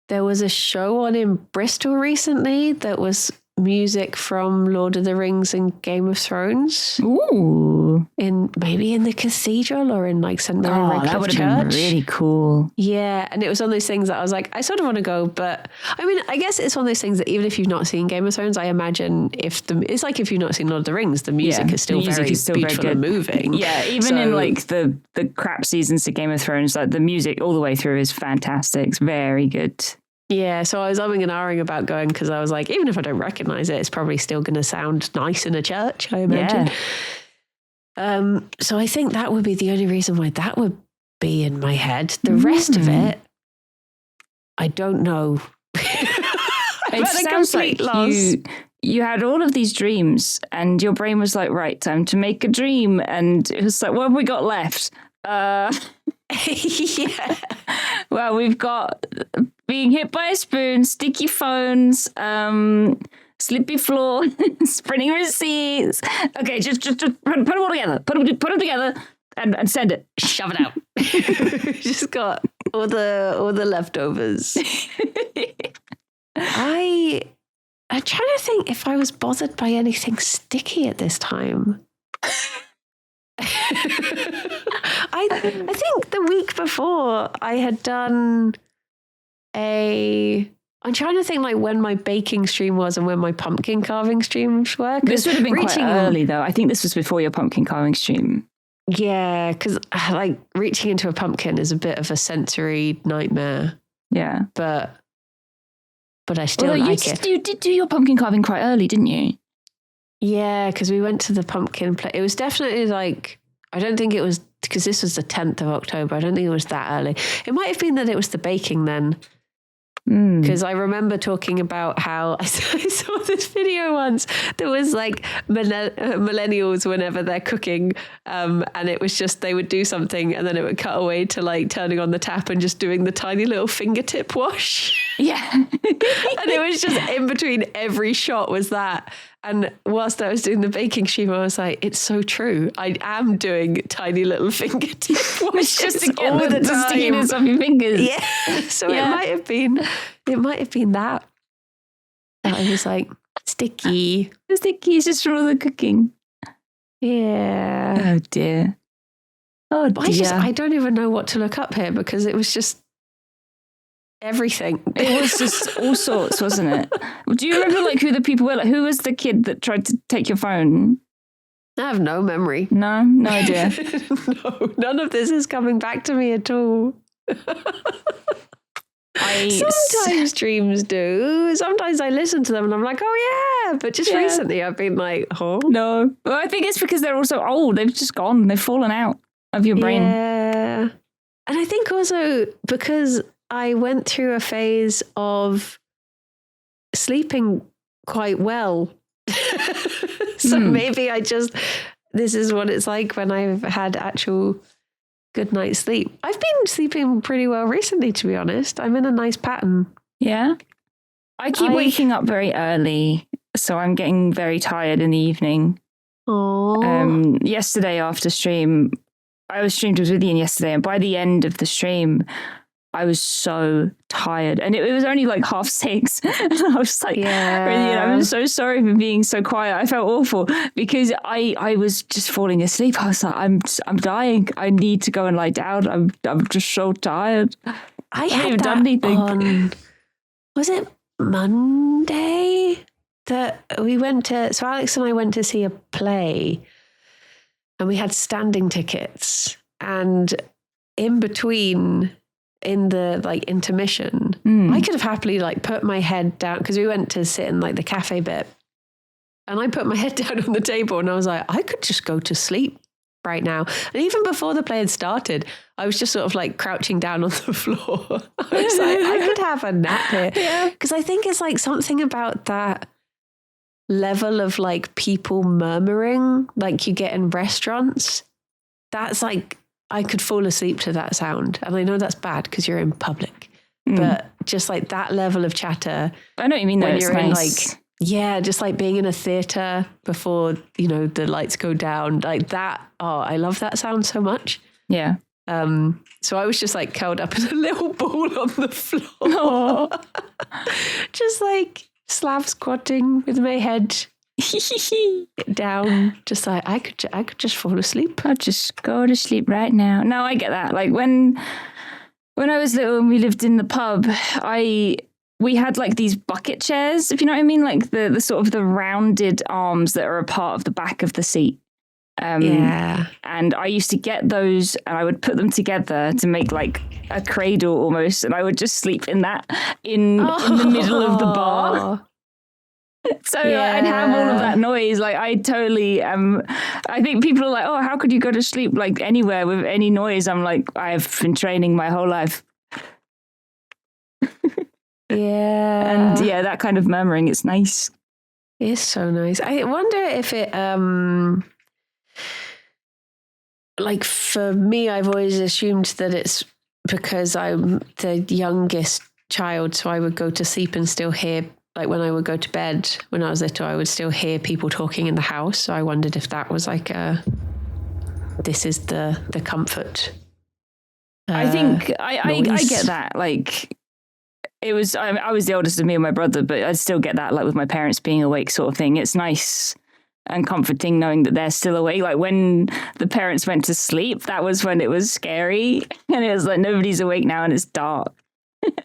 Speaker 1: there was a show on in Bristol recently that was music from Lord of the Rings and Game of Thrones.
Speaker 2: Ooh.
Speaker 1: Maybe in the cathedral or in like St. Mary Redcliffe
Speaker 2: that would
Speaker 1: Church.
Speaker 2: have been really cool.
Speaker 1: Yeah, and it was one of those things that I was like, I sort of want to go, but I mean, I guess it's one of those things that even if you've not seen Game of Thrones, I imagine it's like if you've not seen Lord of the Rings, the music is still very beautiful and moving.
Speaker 2: Yeah, even in like the crap seasons of Game of Thrones, like the music all the way through is fantastic. It's very good.
Speaker 1: Yeah, so I was umming and ahhing about going because I was like, even if I don't recognize it, it's probably still going to sound nice in a church, I imagine. Yeah. So I think that would be the only reason why that would be in my head. The rest of it, I don't know.
Speaker 2: It sounds like you had all of these dreams and your brain was like, right, time to make a dream. And it was like, what have we got left?
Speaker 1: Yeah.
Speaker 2: Well, we've got being hit by a spoon, sticky phones, slippy floor, printing receipts. Okay, just put them all together. Put them together and send it.
Speaker 1: Shove it out. Just got all the leftovers. I'm trying to think if I was bothered by anything sticky at this time. I think the week before I had done I'm trying to think like when my baking stream was and when my pumpkin carving streams were.
Speaker 2: This would have been quite early though. I think this was before your pumpkin carving stream.
Speaker 1: Yeah, because like reaching into a pumpkin is a bit of a sensory nightmare.
Speaker 2: Yeah.
Speaker 1: But I still like it.
Speaker 2: You did do your pumpkin carving quite early, didn't you?
Speaker 1: Yeah, because we went to the pumpkin play. It was definitely like, I don't think it was, because this was the 10th of October. I don't think it was that early. It might have been that it was the baking then. Because I remember talking about how I saw this video once that was like millennials whenever they're cooking, and it was just they would do something and then it would cut away to like turning on the tap and just doing the tiny little fingertip wash.
Speaker 2: Yeah.
Speaker 1: And it was just in between every shot was that. And whilst I was doing the baking stream, I was like, it's so true. I am doing tiny little fingertip washes
Speaker 2: just to get
Speaker 1: all the
Speaker 2: stickiness off your fingers.
Speaker 1: Yeah. So it might have been that. I was like, sticky.
Speaker 2: The sticky is just from all the cooking.
Speaker 1: Yeah.
Speaker 2: Oh dear. Oh dear.
Speaker 1: I don't even know what to look up here because it was just everything.
Speaker 2: It was just all sorts, wasn't it? Do you remember like who the people were? Like who was the kid that tried to take your phone?
Speaker 1: I have no memory.
Speaker 2: No idea.
Speaker 1: No, none of this is coming back to me at all. Sometimes dreams do. Sometimes I listen to them and I'm like, oh yeah. But just recently I've been like, oh.
Speaker 2: No. Well, I think it's because they're all so old. They've just gone. They've fallen out of your brain.
Speaker 1: Yeah. And I think also because I went through a phase of sleeping quite well. So maybe I just this is what it's like when I've had actual good night's sleep. I've been sleeping pretty well recently, to be honest. I'm in a nice pattern.
Speaker 2: Yeah. I keep waking up very early, so I'm getting very tired in the evening.
Speaker 1: Oh.
Speaker 2: Yesterday after stream, I was streamed with Vivian yesterday, and by the end of the stream, I was so tired, and it was only like 6:30. I was like, yeah. I'm so sorry for being so quiet. I felt awful because I was just falling asleep. I was like, I'm dying. I need to go and lie down. I'm just so tired.
Speaker 1: I haven't done anything. Was it Monday that we went to? So Alex and I went to see a play, and we had standing tickets, and in between. In the like intermission, I could have happily like put my head down because we went to sit in like the cafe bit, and I put my head down on the table and I was like, I could just go to sleep right now. And even before the play had started, I was just sort of like crouching down on the floor. I was like, I could have a nap here because I think it's like something about that level of like people murmuring like you get in restaurants. That's like. I could fall asleep to that sound. And I know that's bad because you're in public. But just like that level of chatter.
Speaker 2: I know what you mean.
Speaker 1: When
Speaker 2: though,
Speaker 1: you're
Speaker 2: nice.
Speaker 1: in like, just like being in a theatre before, the lights go down. Like that. Oh, I love that sound so much.
Speaker 2: Yeah.
Speaker 1: So I was just like curled up in a little ball on the floor. Just like slab squatting with my head down, just like I could just fall asleep.
Speaker 2: I'll just go to sleep right now. No, I get that. Like when I was little and we lived in the pub, we had like these bucket chairs, if you know what I mean, like the sort of the rounded arms that are a part of the back of the seat. And I used to get those and I would put them together to make like a cradle almost, and I would just sleep in that in the middle of the bar. So I'd have all of that noise. Like I totally I think people are like, oh, how could you go to sleep like anywhere with any noise? I'm like, I've been training my whole life. And that kind of murmuring, it's nice.
Speaker 1: It's so nice. I wonder if it like for me, I've always assumed that it's because I'm the youngest child, so I would go to sleep and still hear. Like when I would go to bed when I was little, I would still hear people talking in the house. So I wondered if that was like this is the comfort.
Speaker 2: I think I get that. Like it was, I was the oldest of me and my brother, but I still get that like with my parents being awake sort of thing. It's nice and comforting knowing that they're still awake. Like when the parents went to sleep, that was when it was scary. And it was like, nobody's awake now and it's dark.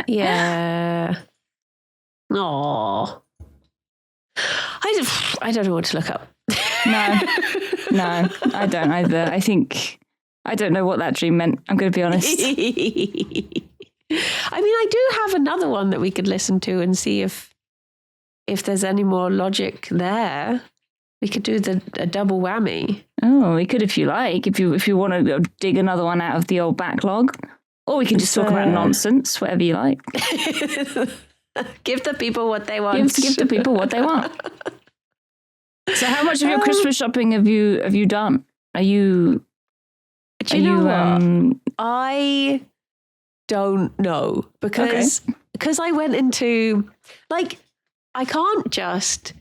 Speaker 1: Yeah. Oh, I don't know what to look up. No, I don't either. I don't know what that dream meant. I'm going to be honest. I mean, I do have another one that we could listen to and see if there's any more logic there. We could do a double whammy.
Speaker 2: Oh, we could if you like. If you want to dig another one out of the old backlog, or we can just talk about nonsense, whatever you like.
Speaker 1: Give the people what they want.
Speaker 2: Give the people what they want. So how much of your Christmas shopping have you done? Do you know
Speaker 1: what? I don't know because I went into like I can't just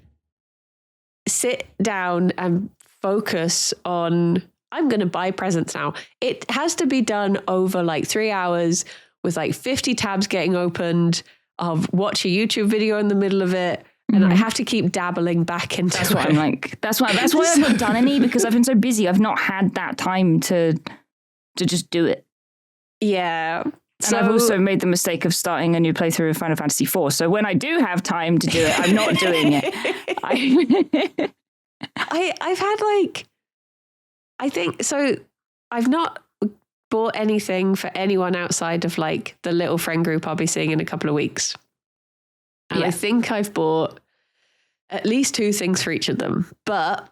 Speaker 1: sit down and focus on I'm going to buy presents now. It has to be done over like 3 hours with like 50 tabs getting opened. I'll watch a YouTube video in the middle of it, and I have to keep dabbling back into
Speaker 2: That's what I'm like. That's why I've not done any, because I've been so busy. I've not had that time to just do it.
Speaker 1: Yeah.
Speaker 2: And I've also made the mistake of starting a new playthrough of Final Fantasy IV. So when I do have time to do it, I'm not doing it.
Speaker 1: I've had like, I think, so I've not bought anything for anyone outside of like the little friend group I'll be seeing in a couple of weeks. And I think I've bought at least 2 things for each of them, but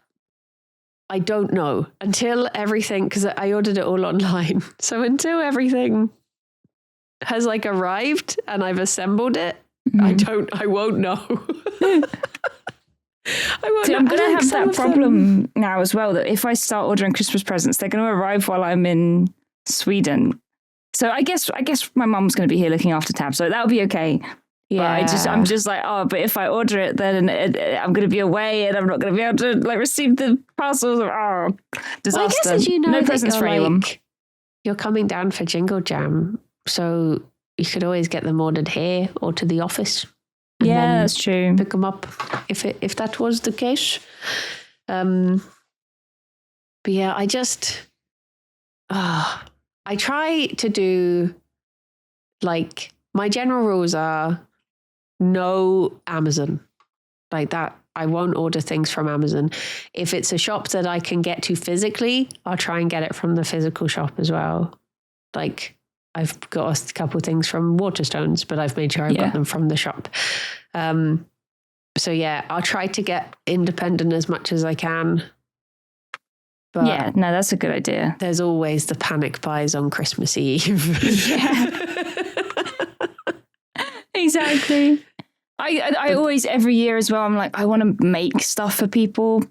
Speaker 1: I don't know until everything, because I ordered it all online. So until everything has like arrived and I've assembled it, I won't know.
Speaker 2: See, I'm going to have that problem now as well, that if I start ordering Christmas presents, they're going to arrive while I'm in Sweden. So I guess my mum's going to be here looking after Tab, so that'll be okay. Yeah, but I'm just like, but if I order it, then I'm going to be away and I'm not going to be able to like receive the parcels. Disaster. Well, I guess as you know, no presents for anyone.
Speaker 1: You're coming down for Jingle Jam, so you could always get them ordered here or to the office.
Speaker 2: Yeah, that's true.
Speaker 1: Pick them up if that was the case. But yeah, I try to do, like, my general rules are no Amazon. Like that, I won't order things from Amazon. If it's a shop that I can get to physically, I'll try and get it from the physical shop as well. Like, I've got a couple of things from Waterstones, but I've made sure I've got them from the shop. So yeah, I'll try to get independent as much as I can. But
Speaker 2: yeah, no, that's a good idea.
Speaker 1: There's always the panic buys on Christmas Eve.
Speaker 2: Yeah. Exactly. I always, every year as well, I'm like, I want to make stuff for people.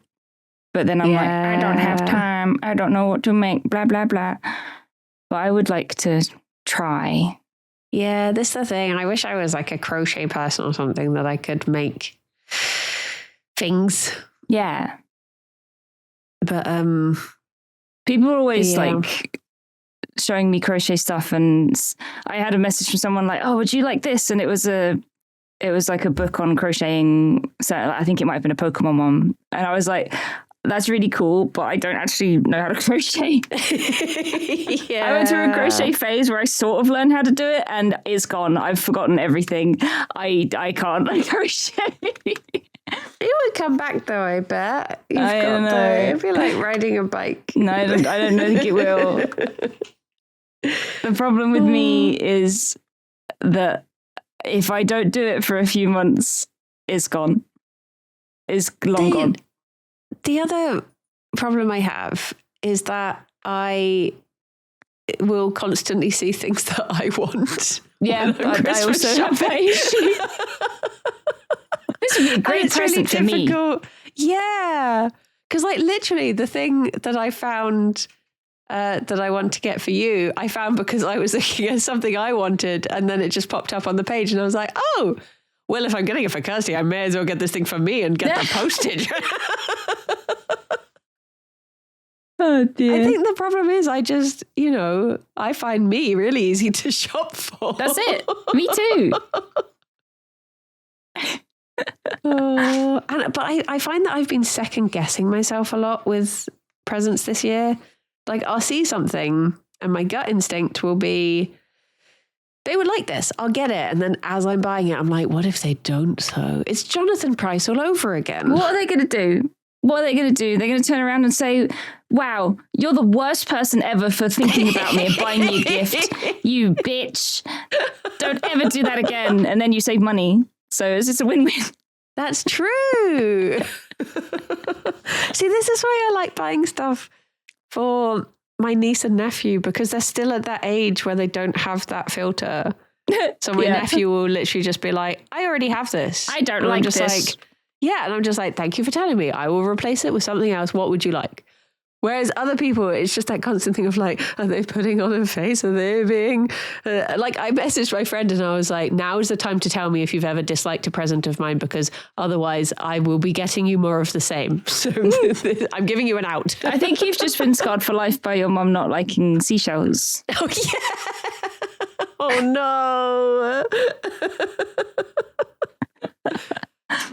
Speaker 2: But then I'm like, I don't have time. I don't know what to make, blah, blah, blah. But I would like to try.
Speaker 1: Yeah, this is the thing. I wish I was like a crochet person or something that I could make things.
Speaker 2: Yeah.
Speaker 1: But
Speaker 2: people are always like showing me crochet stuff, and I had a message from someone like, "Oh, would you like this?" And it was like a book on crocheting. So I think it might have been a Pokemon one, and I was like, that's really cool, but I don't actually know how to crochet. I went through a crochet phase where I sort of learned how to do it, and it's gone. I've forgotten everything. I can't crochet.
Speaker 1: It would come back though, I bet. I don't know. It'd be like riding a bike.
Speaker 2: No, I don't think it will. The problem with me is that if I don't do it for a few months, it's gone. It's long gone.
Speaker 1: The other problem I have is that I will constantly see things that I want.
Speaker 2: Yeah, I also have that issue. This would be a great present for me.
Speaker 1: Yeah, because like literally the thing that I found that I want to get for you, I found because I was looking at something I wanted, and then it just popped up on the page, and I was like, oh, well, if I'm getting it for Kirsty, I may as well get this thing for me and get the postage.
Speaker 2: Oh dear.
Speaker 1: I think the problem is I just, I find me really easy to shop for.
Speaker 2: That's it. Me too.
Speaker 1: But I find that I've been second guessing myself a lot with presents this year. Like I'll see something and my gut instinct will be, they would like this, I'll get it. And then as I'm buying it, I'm like, what if they don't though? It's Jonathan Price all over again.
Speaker 2: What are they going to do? They're going to turn around and say, wow, you're the worst person ever for thinking about me and buying me a gift. You bitch. Don't ever do that again. And then you save money. So it's just a win-win.
Speaker 1: That's true. See, this is why I like buying stuff for my niece and nephew, because they're still at that age where they don't have that filter. So my nephew will literally just be like, I already have this.
Speaker 2: I don't like this.
Speaker 1: And I'm just like, thank you for telling me. I will replace it with something else. What would you like? Whereas other people, it's just that constant thing of like, are they putting on a face? Are they being... like I messaged my friend and I was like, now is the time to tell me if you've ever disliked a present of mine, because otherwise I will be getting you more of the same. So I'm giving you an out.
Speaker 2: I think you've just been scarred for life by your mum not liking seashells.
Speaker 1: Oh, yeah. Oh, no.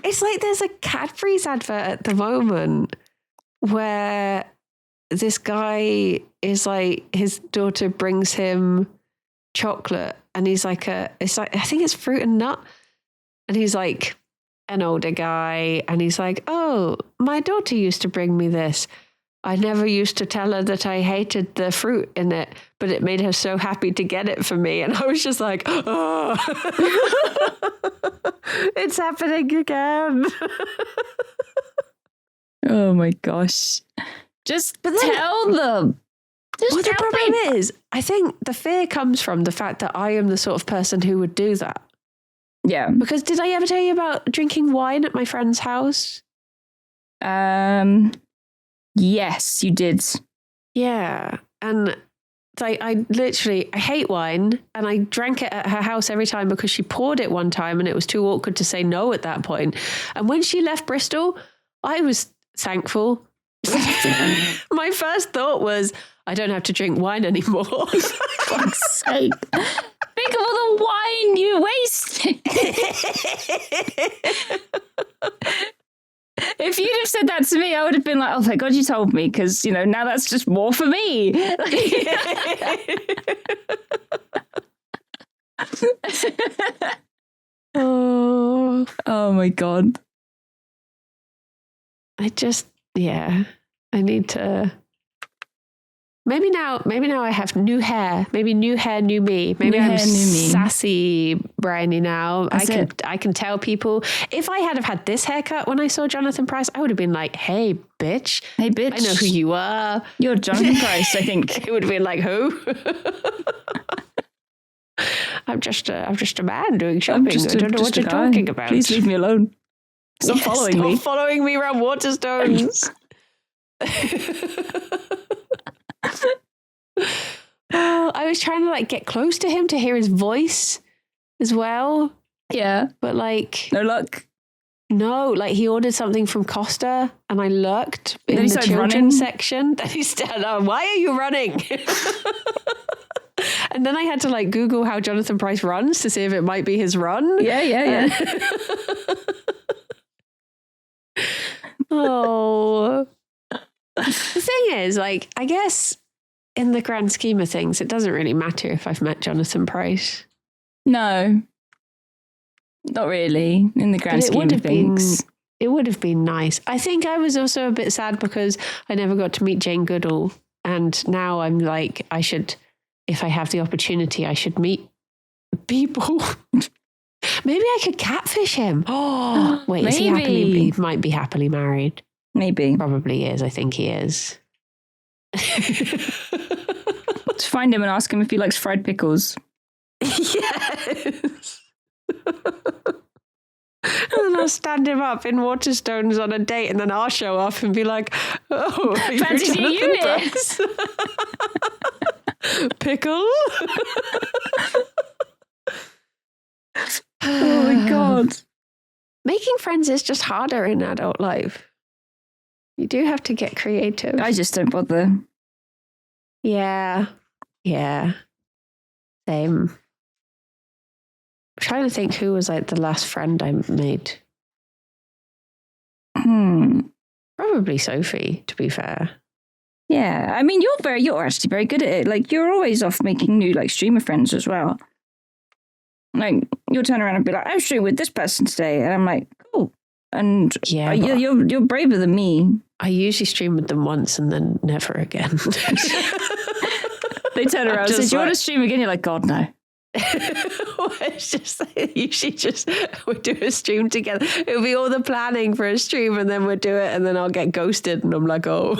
Speaker 1: It's like there's a Cadbury's advert at the moment where this guy is like, his daughter brings him chocolate and he's like I think it's fruit and nut. And he's like an older guy and he's like, oh, my daughter used to bring me this. I never used to tell her that I hated the fruit in it, but it made her so happy to get it for me. And I was just like, oh, it's happening again.
Speaker 2: Oh my gosh. Tell them.
Speaker 1: Well, the problem is, I think the fear comes from the fact that I am the sort of person who would do that.
Speaker 2: Yeah.
Speaker 1: Because did I ever tell you about drinking wine at my friend's house?
Speaker 2: Yes, you did.
Speaker 1: Yeah. And I hate wine, and I drank it at her house every time because she poured it one time and it was too awkward to say no at that point. And when she left Bristol, I was thankful. My first thought was, I don't have to drink wine anymore.
Speaker 2: For fuck's sake. Think of all the wine you wasted. If you'd have said that to me, I would have been like, oh, thank God you told me, because, now that's just more for me. Oh my God.
Speaker 1: I need to. Maybe now I have new hair. Maybe new hair, new me. Maybe I'm sassy Bryony now. I can tell people. If I had have had this haircut when I saw Jonathan Pryce, I would have been like, hey bitch.
Speaker 2: Hey bitch.
Speaker 1: I know who you are.
Speaker 2: You're Jonathan Pryce, I think.
Speaker 1: It would have been like, who? I'm just a man doing shopping. I don't know what you're talking about.
Speaker 2: Please leave me alone. Stop following me.
Speaker 1: Stop following me around Waterstones. I was trying to get close to him to hear his voice as well.
Speaker 2: Yeah.
Speaker 1: But
Speaker 2: no luck.
Speaker 1: No, he ordered something from Costa and I lurked in the children's section. Then he said, why are you running? And then I had to Google how Jonathan Pryce runs to see if it might be his run.
Speaker 2: Yeah.
Speaker 1: Oh. The thing is, I guess in the grand scheme of things, it doesn't really matter if I've met Jonathan Pryce.
Speaker 2: No. Not really, in the grand scheme of things.
Speaker 1: It would have been nice. I think I was also a bit sad because I never got to meet Jane Goodall. And now I'm I should, if I have the opportunity, I should meet people. Maybe I could catfish him. Oh, wait, is he might be happily married.
Speaker 2: Maybe.
Speaker 1: Probably is. I think he is.
Speaker 2: Let's find him and ask him if he likes fried pickles.
Speaker 1: Yes. And I'll stand him up in Waterstones on a date, and then I'll show up and be like, oh,
Speaker 2: fancy the unit.
Speaker 1: Pickle?
Speaker 2: Oh my God.
Speaker 1: Making friends is just harder in adult life. You do have to get creative.
Speaker 2: I just don't bother.
Speaker 1: Yeah. Same. I'm trying to think who was the last friend I made. Probably Sophie, to be fair.
Speaker 2: Yeah, I mean, you're actually very good at it. You're always off making new streamer friends as well. You'll turn around and be like, I'm streaming with this person today, and I'm like, cool. And yeah, you're braver than me.
Speaker 1: I usually stream with them once and then never again.
Speaker 2: They turn around and say, do you want to stream again? You're like, God, no.
Speaker 1: It's just usually we do a stream together. It'll be all the planning for a stream, and then we'll do it, and then I'll get ghosted, and I'm like, oh.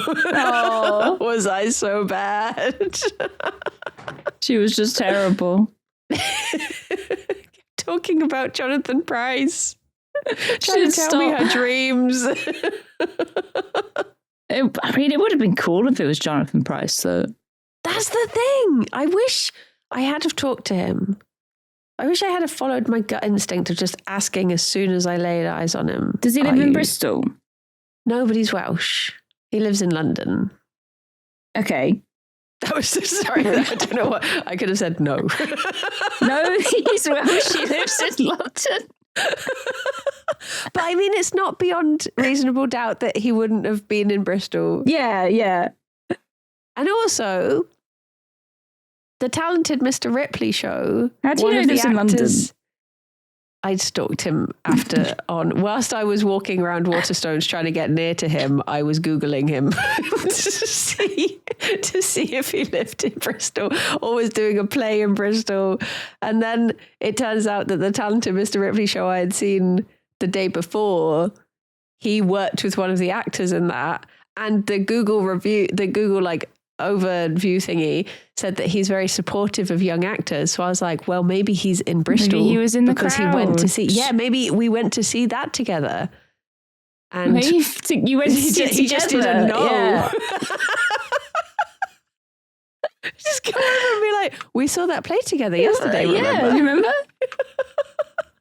Speaker 1: Was I so bad?
Speaker 2: She was just terrible.
Speaker 1: Talking about Jonathan Pryce. Trying to tell me her dreams.
Speaker 2: It would have been cool if it was Jonathan Pryce. So
Speaker 1: that's the thing. I wish I had have talked to him. I wish I had have followed my gut instinct of just asking as soon as I laid eyes on him.
Speaker 2: Does he live in Bristol?
Speaker 1: No, but he's Welsh. He lives in London.
Speaker 2: Okay.
Speaker 1: That was sorry. I don't know what I could have said. No.
Speaker 2: No, he's Welsh. He lives in London.
Speaker 1: But I mean, it's not beyond reasonable doubt that he wouldn't have been in Bristol.
Speaker 2: Yeah.
Speaker 1: And also, the Talented Mr. Ripley show.
Speaker 2: How do you know he lives in London?
Speaker 1: I stalked him whilst I was walking around Waterstones trying to get near to him, I was Googling him to see if he lived in Bristol or was doing a play in Bristol. And then it turns out that the Talented Mr. Ripley show I had seen the day before, he worked with one of the actors in that. And the Google overview thingy said that he's very supportive of young actors. So I was like, well, maybe he's in Bristol.
Speaker 2: Maybe he was in the crowd.
Speaker 1: He went to see. Yeah, maybe we went to see that together. And
Speaker 2: you went to see
Speaker 1: he just didn't know.
Speaker 2: Yeah.
Speaker 1: Just come over and be like, we saw that play together yesterday, remember?
Speaker 2: Yeah, you remember?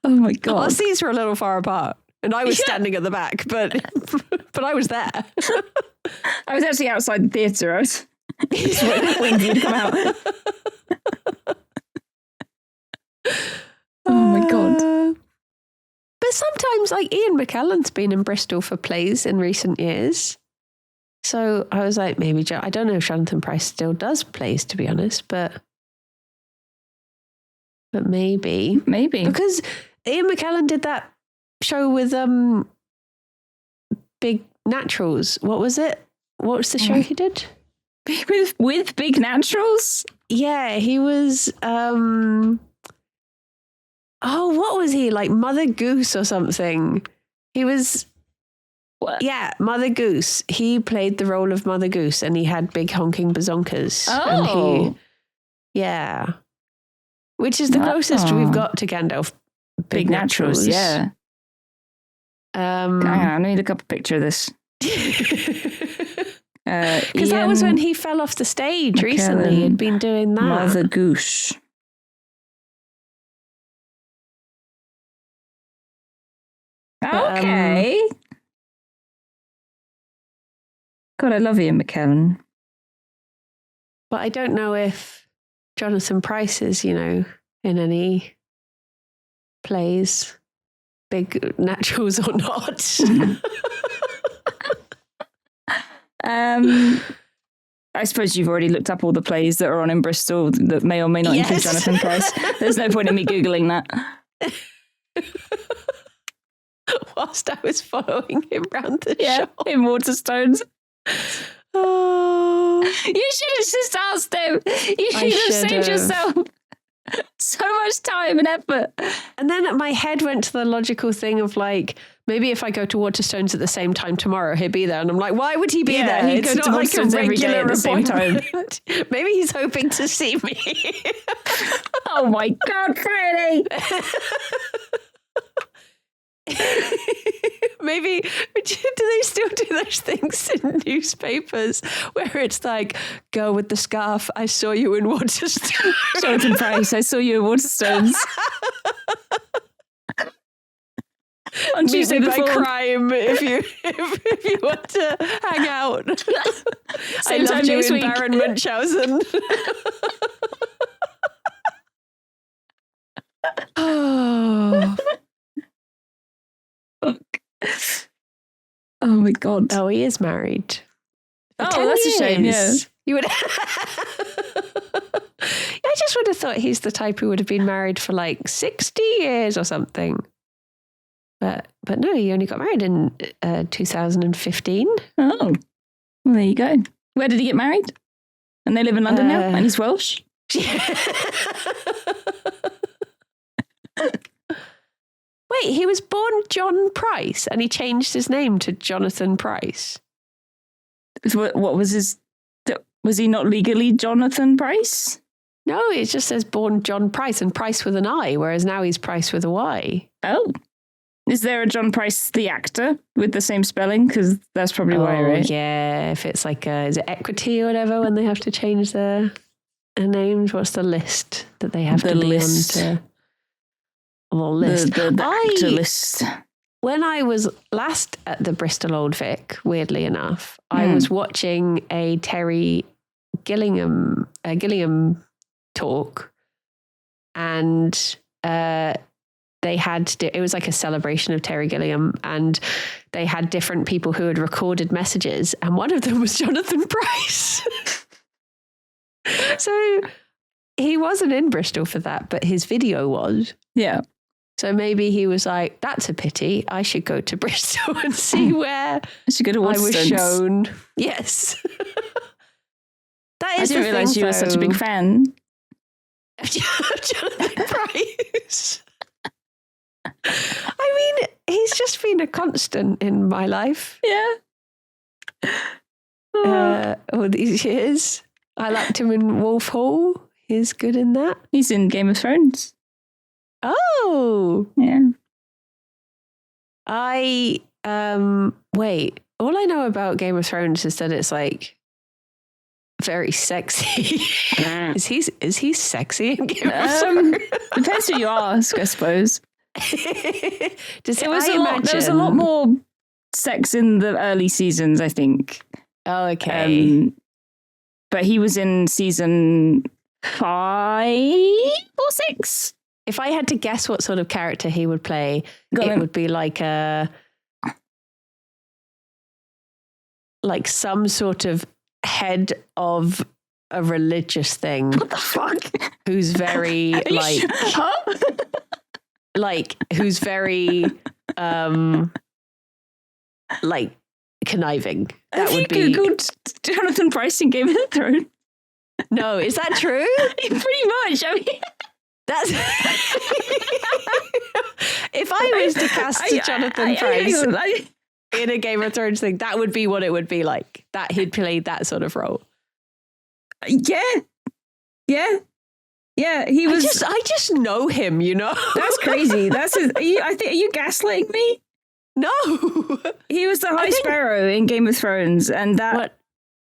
Speaker 2: Oh my God.
Speaker 1: Our seats were a little far apart. And I was standing at the back, but I was there.
Speaker 2: I was actually outside the theatre. I was just waiting for you to come out. Oh my God.
Speaker 1: But sometimes, like, Ian McKellen's been in Bristol for plays in recent years. So I was like, maybe, I don't know if Jonathan Pryce still does plays, to be honest, but maybe.
Speaker 2: Maybe.
Speaker 1: Because Ian McKellen did that show with Big Naturals. What was it? What was the show he did?
Speaker 2: With Big Naturals?
Speaker 1: Yeah, he was... what was he? Like Mother Goose or something. He was...
Speaker 2: What?
Speaker 1: Yeah, Mother Goose. He played the role of Mother Goose and he had big honking bazonkas.
Speaker 2: Oh.
Speaker 1: Yeah. Which is the closest we've got to Gandalf.
Speaker 2: Big Naturals, yeah. Hang on, I need to look up a picture of this.
Speaker 1: Because that was when he fell off the stage recently. He'd been doing that.
Speaker 2: Mother Goose. Okay. God, I love Ian McKellen.
Speaker 1: But I don't know if Jonathan Pryce is, in any plays, Big Naturals or not.
Speaker 2: I suppose you've already looked up all the plays that are on in Bristol that may or may not include Jonathan Pryce. There's no point in me Googling that.
Speaker 1: Whilst I was following him round the shop.
Speaker 2: In Waterstones.
Speaker 1: Oh.
Speaker 2: You should have just asked him. You should have saved yourself so much time and effort.
Speaker 1: And then my head went to the logical thing of like, maybe if I go to Waterstones at the same time tomorrow, he'll be there. And I'm like, why would he be there?
Speaker 2: He'd go to Waterstones every day at the same time.
Speaker 1: Maybe he's hoping to see me.
Speaker 2: Oh my God, Freddie.
Speaker 1: Maybe do they still do those things in newspapers where it's like, girl with the scarf, I saw you in Waterstones.
Speaker 2: Jonathan Pryce, I saw you in Waterstones. On Tuesday
Speaker 1: by
Speaker 2: before.
Speaker 1: crime if you want to hang out.
Speaker 2: Same
Speaker 1: I
Speaker 2: time
Speaker 1: loved you
Speaker 2: next
Speaker 1: in
Speaker 2: week.
Speaker 1: Baron Munchausen. Oh.
Speaker 2: Oh my God.
Speaker 1: Oh, he is married.
Speaker 2: Oh, that's a shame, yeah.
Speaker 1: You would I just would have thought he's the type who would have been married for like 60 years or something. But no, he only got married in 2015.
Speaker 2: Oh, well, there you go. Where did he get married? And they live in London now? And he's Welsh?
Speaker 1: Wait, he was born John Pryce and he changed his name to Jonathan Pryce.
Speaker 2: What was his... Was he not legally Jonathan Pryce?
Speaker 1: No, it just says born John Pryce and Price with an I, whereas now he's Price with a Y.
Speaker 2: Oh. Is there a John Pryce, the actor, with the same spelling? Because that's probably why, right?
Speaker 1: Yeah, if it's like, is it Equity or whatever when they have to change their names? What's the list that they have to be on to? The list.
Speaker 2: The actor list.
Speaker 1: When I was last at the Bristol Old Vic, weirdly enough, I was watching a Terry Gilliam talk, and they had it was like a celebration of Terry Gilliam, and they had different people who had recorded messages, and one of them was Jonathan Pryce. So he wasn't in Bristol for that, but his video was.
Speaker 2: Yeah.
Speaker 1: So maybe he was like, that's a pity. I should go to Bristol and see where
Speaker 2: I should go to
Speaker 1: I was
Speaker 2: Waterstones.
Speaker 1: shown. Yes. That is
Speaker 2: I didn't realise you were such a big fan.
Speaker 1: Jonathan Pryce. I mean, he's just been a constant in my life.
Speaker 2: Yeah.
Speaker 1: All these years. I liked him in Wolf Hall. He's good in that.
Speaker 2: He's in Game of Thrones.
Speaker 1: Oh.
Speaker 2: Yeah.
Speaker 1: I Wait, all I know about Game of Thrones is that it's like very sexy. Is he sexy in Game of Thrones?
Speaker 2: Depends who you ask, I suppose. There was a lot more sex in the early seasons, I think.
Speaker 1: Oh, okay.
Speaker 2: But he was in season 5 or 6.
Speaker 1: If I had to guess what sort of character he would play, would be like some sort of head of a religious thing.
Speaker 2: What the fuck?
Speaker 1: Who's very who's very conniving.
Speaker 2: Have you Googled Jonathan Pryce in Game of Thrones?
Speaker 1: No, is that true?
Speaker 2: Pretty much. I mean,
Speaker 1: that's if I was to cast Jonathan Pryce in a Game of Thrones thing, that would be what it would be like. That he'd play that sort of role.
Speaker 2: Yeah. He was.
Speaker 1: I just know him, you know.
Speaker 2: That's crazy. That's his. Are you gaslighting me?
Speaker 1: No.
Speaker 2: He was the High Sparrow in Game of Thrones, and that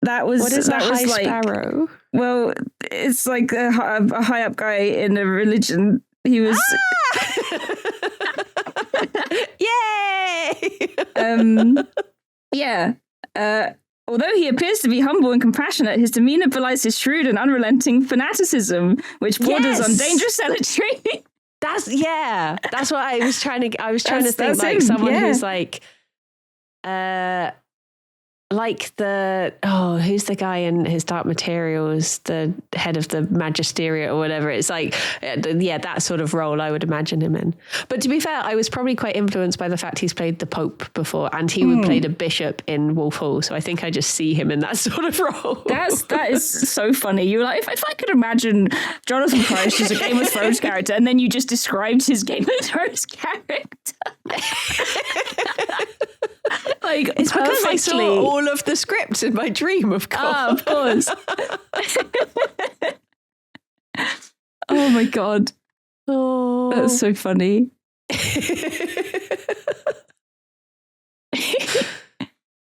Speaker 2: was
Speaker 1: what is a High Sparrow?
Speaker 2: Well, it's like a high up guy in a religion. He was.
Speaker 1: Yay!
Speaker 2: Yeah. Although he appears to be humble and compassionate, his demeanor belies his shrewd and unrelenting fanaticism, which borders on dangerous zealotry.
Speaker 1: That's what I was trying to. I was trying to think like
Speaker 2: him,
Speaker 1: someone who's who's the guy in his Dark Materials, the head of the Magisteria or whatever. It's like, that sort of role I would imagine him in. But to be fair, I was probably quite influenced by the fact he's played the Pope before, and he played a bishop in Wolf Hall. So I think I just see him in that sort of role.
Speaker 2: That is so funny. You were like, if I could imagine Jonathan Pryce as a Game of Thrones character, and then you just described his Game of Thrones character. Like,
Speaker 1: it's because I saw all of the scripts in my dream, of course.
Speaker 2: Of course. Oh my God.
Speaker 1: Oh,
Speaker 2: that's so funny.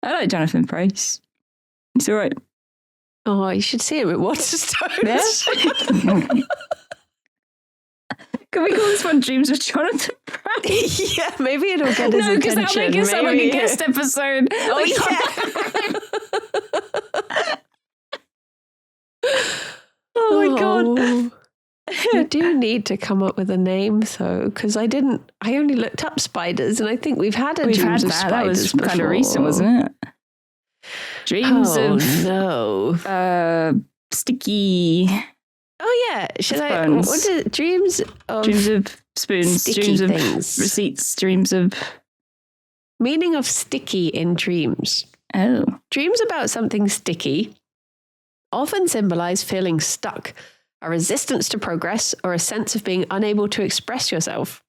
Speaker 2: I like Jonathan Pryce. It's all right.
Speaker 1: Oh, you should see him at Waterstones.
Speaker 2: Yeah? Can we call this one Dreams of Jonathan Pryce?
Speaker 1: Yeah, maybe it'll get his attention.
Speaker 2: No, because that'll make it sound like a guest episode.
Speaker 1: Oh, yeah.
Speaker 2: Oh, my God.
Speaker 1: You do need to come up with a name, though, because I only looked up spiders, and I think we've had Dreams of Spiders.
Speaker 2: That was
Speaker 1: before.
Speaker 2: Kind of recent, wasn't it? Dreams of...
Speaker 1: no.
Speaker 2: Sticky...
Speaker 1: Oh yeah, should I?
Speaker 2: Spoons.
Speaker 1: What is it? Dreams of
Speaker 2: spoons, dreams of receipts, dreams of
Speaker 1: meaning of sticky in dreams.
Speaker 2: Oh,
Speaker 1: dreams about something sticky often symbolize feeling stuck, a resistance to progress, or a sense of being unable to express yourself.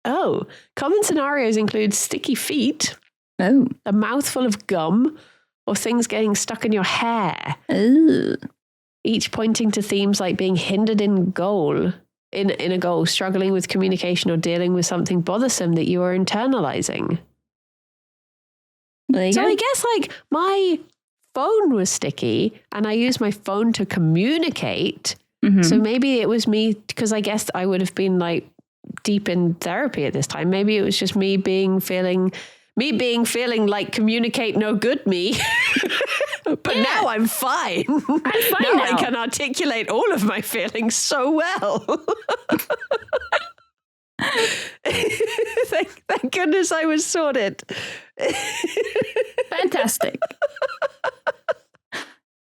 Speaker 1: Oh, common scenarios include sticky feet, a mouthful of gum, or things getting stuck in your hair.
Speaker 2: Oh.
Speaker 1: Each pointing to themes like being hindered in a goal, struggling with communication, or dealing with something bothersome that you are internalizing.
Speaker 2: There you go.
Speaker 1: I guess like my phone was sticky and I used my phone to communicate. Mm-hmm. So maybe it was me, because I guess I would have been like deep in therapy at this time. Maybe it was just me feeling like communicate no good me. But now I'm fine.
Speaker 2: I'm fine now.
Speaker 1: I can articulate all of my feelings so well. Thank goodness I was sorted.
Speaker 2: Fantastic.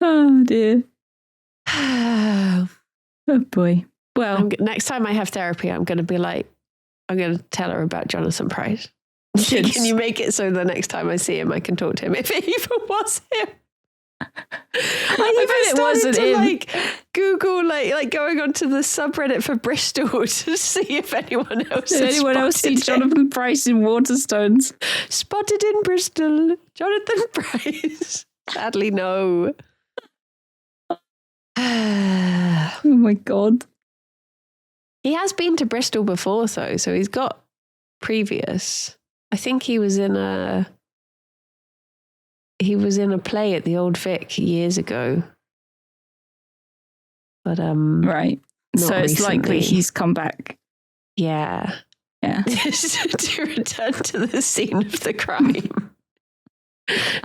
Speaker 2: Oh dear.
Speaker 1: Oh
Speaker 2: boy. Well,
Speaker 1: next time I have therapy, I'm going to tell her about Jonathan Pryce. Can you make it so the next time I see him, I can talk to him if it even was him? I even started to like Google like going onto the subreddit for Bristol to see if anyone else
Speaker 2: see Jonathan Pryce in Waterstones.
Speaker 1: Spotted in Bristol, Jonathan Pryce. Sadly, no.
Speaker 2: Oh my God.
Speaker 1: He has been to Bristol before, though, so he's got previous. I think he was in a play at the Old Vic years ago. But
Speaker 2: right. So it's
Speaker 1: recently.
Speaker 2: likely he's come back.
Speaker 1: Yeah.
Speaker 2: Yeah.
Speaker 1: To return to the scene of the crime. I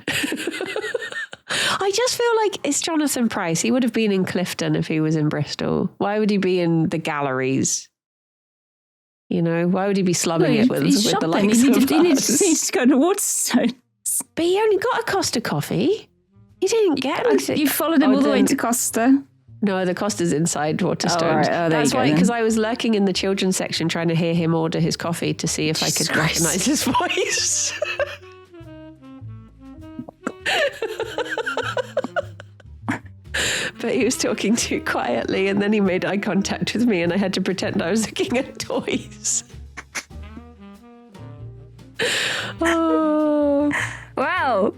Speaker 1: just feel like it's Jonathan Pryce. He would have been in Clifton if he was in Bristol. Why would he be in the galleries? You know, why would he be slumming it with the likes of us?
Speaker 2: He needs to go to Waterstones.
Speaker 1: But he only got a Costa coffee. He didn't get anything.
Speaker 2: You followed him all the way to Costa?
Speaker 1: No, the Costa's inside Waterstones.
Speaker 2: Oh, right.
Speaker 1: That's why, because I was lurking in the children's section trying to hear him order his coffee to see if I could recognise his voice. But he was talking too quietly, and then he made eye contact with me, and I had to pretend I was looking at toys. Oh.
Speaker 2: Wow.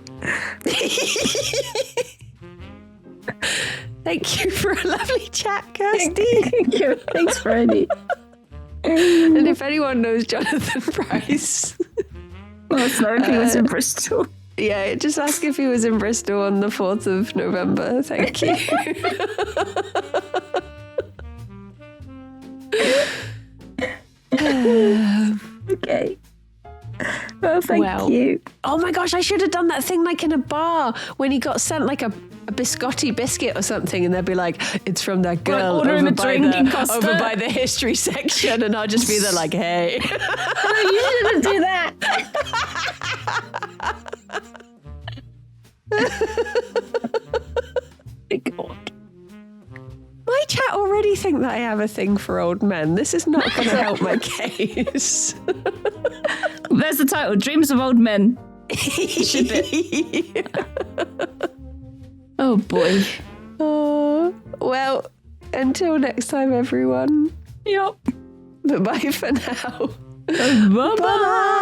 Speaker 1: Thank you for a lovely chat, Kirsty.
Speaker 2: Thank you. Thanks, Freddie.
Speaker 1: And if anyone knows Jonathan Pryce,
Speaker 2: well, it's not if he was in Bristol.
Speaker 1: Yeah, just ask if he was in Bristol on the 4th of November. Thank you.
Speaker 2: Okay. Well, thank you.
Speaker 1: Oh my gosh, I should have done that thing like in a bar when he got sent like a biscotti biscuit or something, and they'd be like, it's from that girl over by the history section, and I'll just be there like, hey.
Speaker 2: Oh, you shouldn't do that. God.
Speaker 1: My chat already think that I have a thing for old men. This is not going to help my case.
Speaker 2: There's the title, Dreams of Old Men. Should be. Oh boy.
Speaker 1: Oh, well, until next time, everyone.
Speaker 2: Yep.
Speaker 1: Bye-bye for now.
Speaker 2: Bye-bye.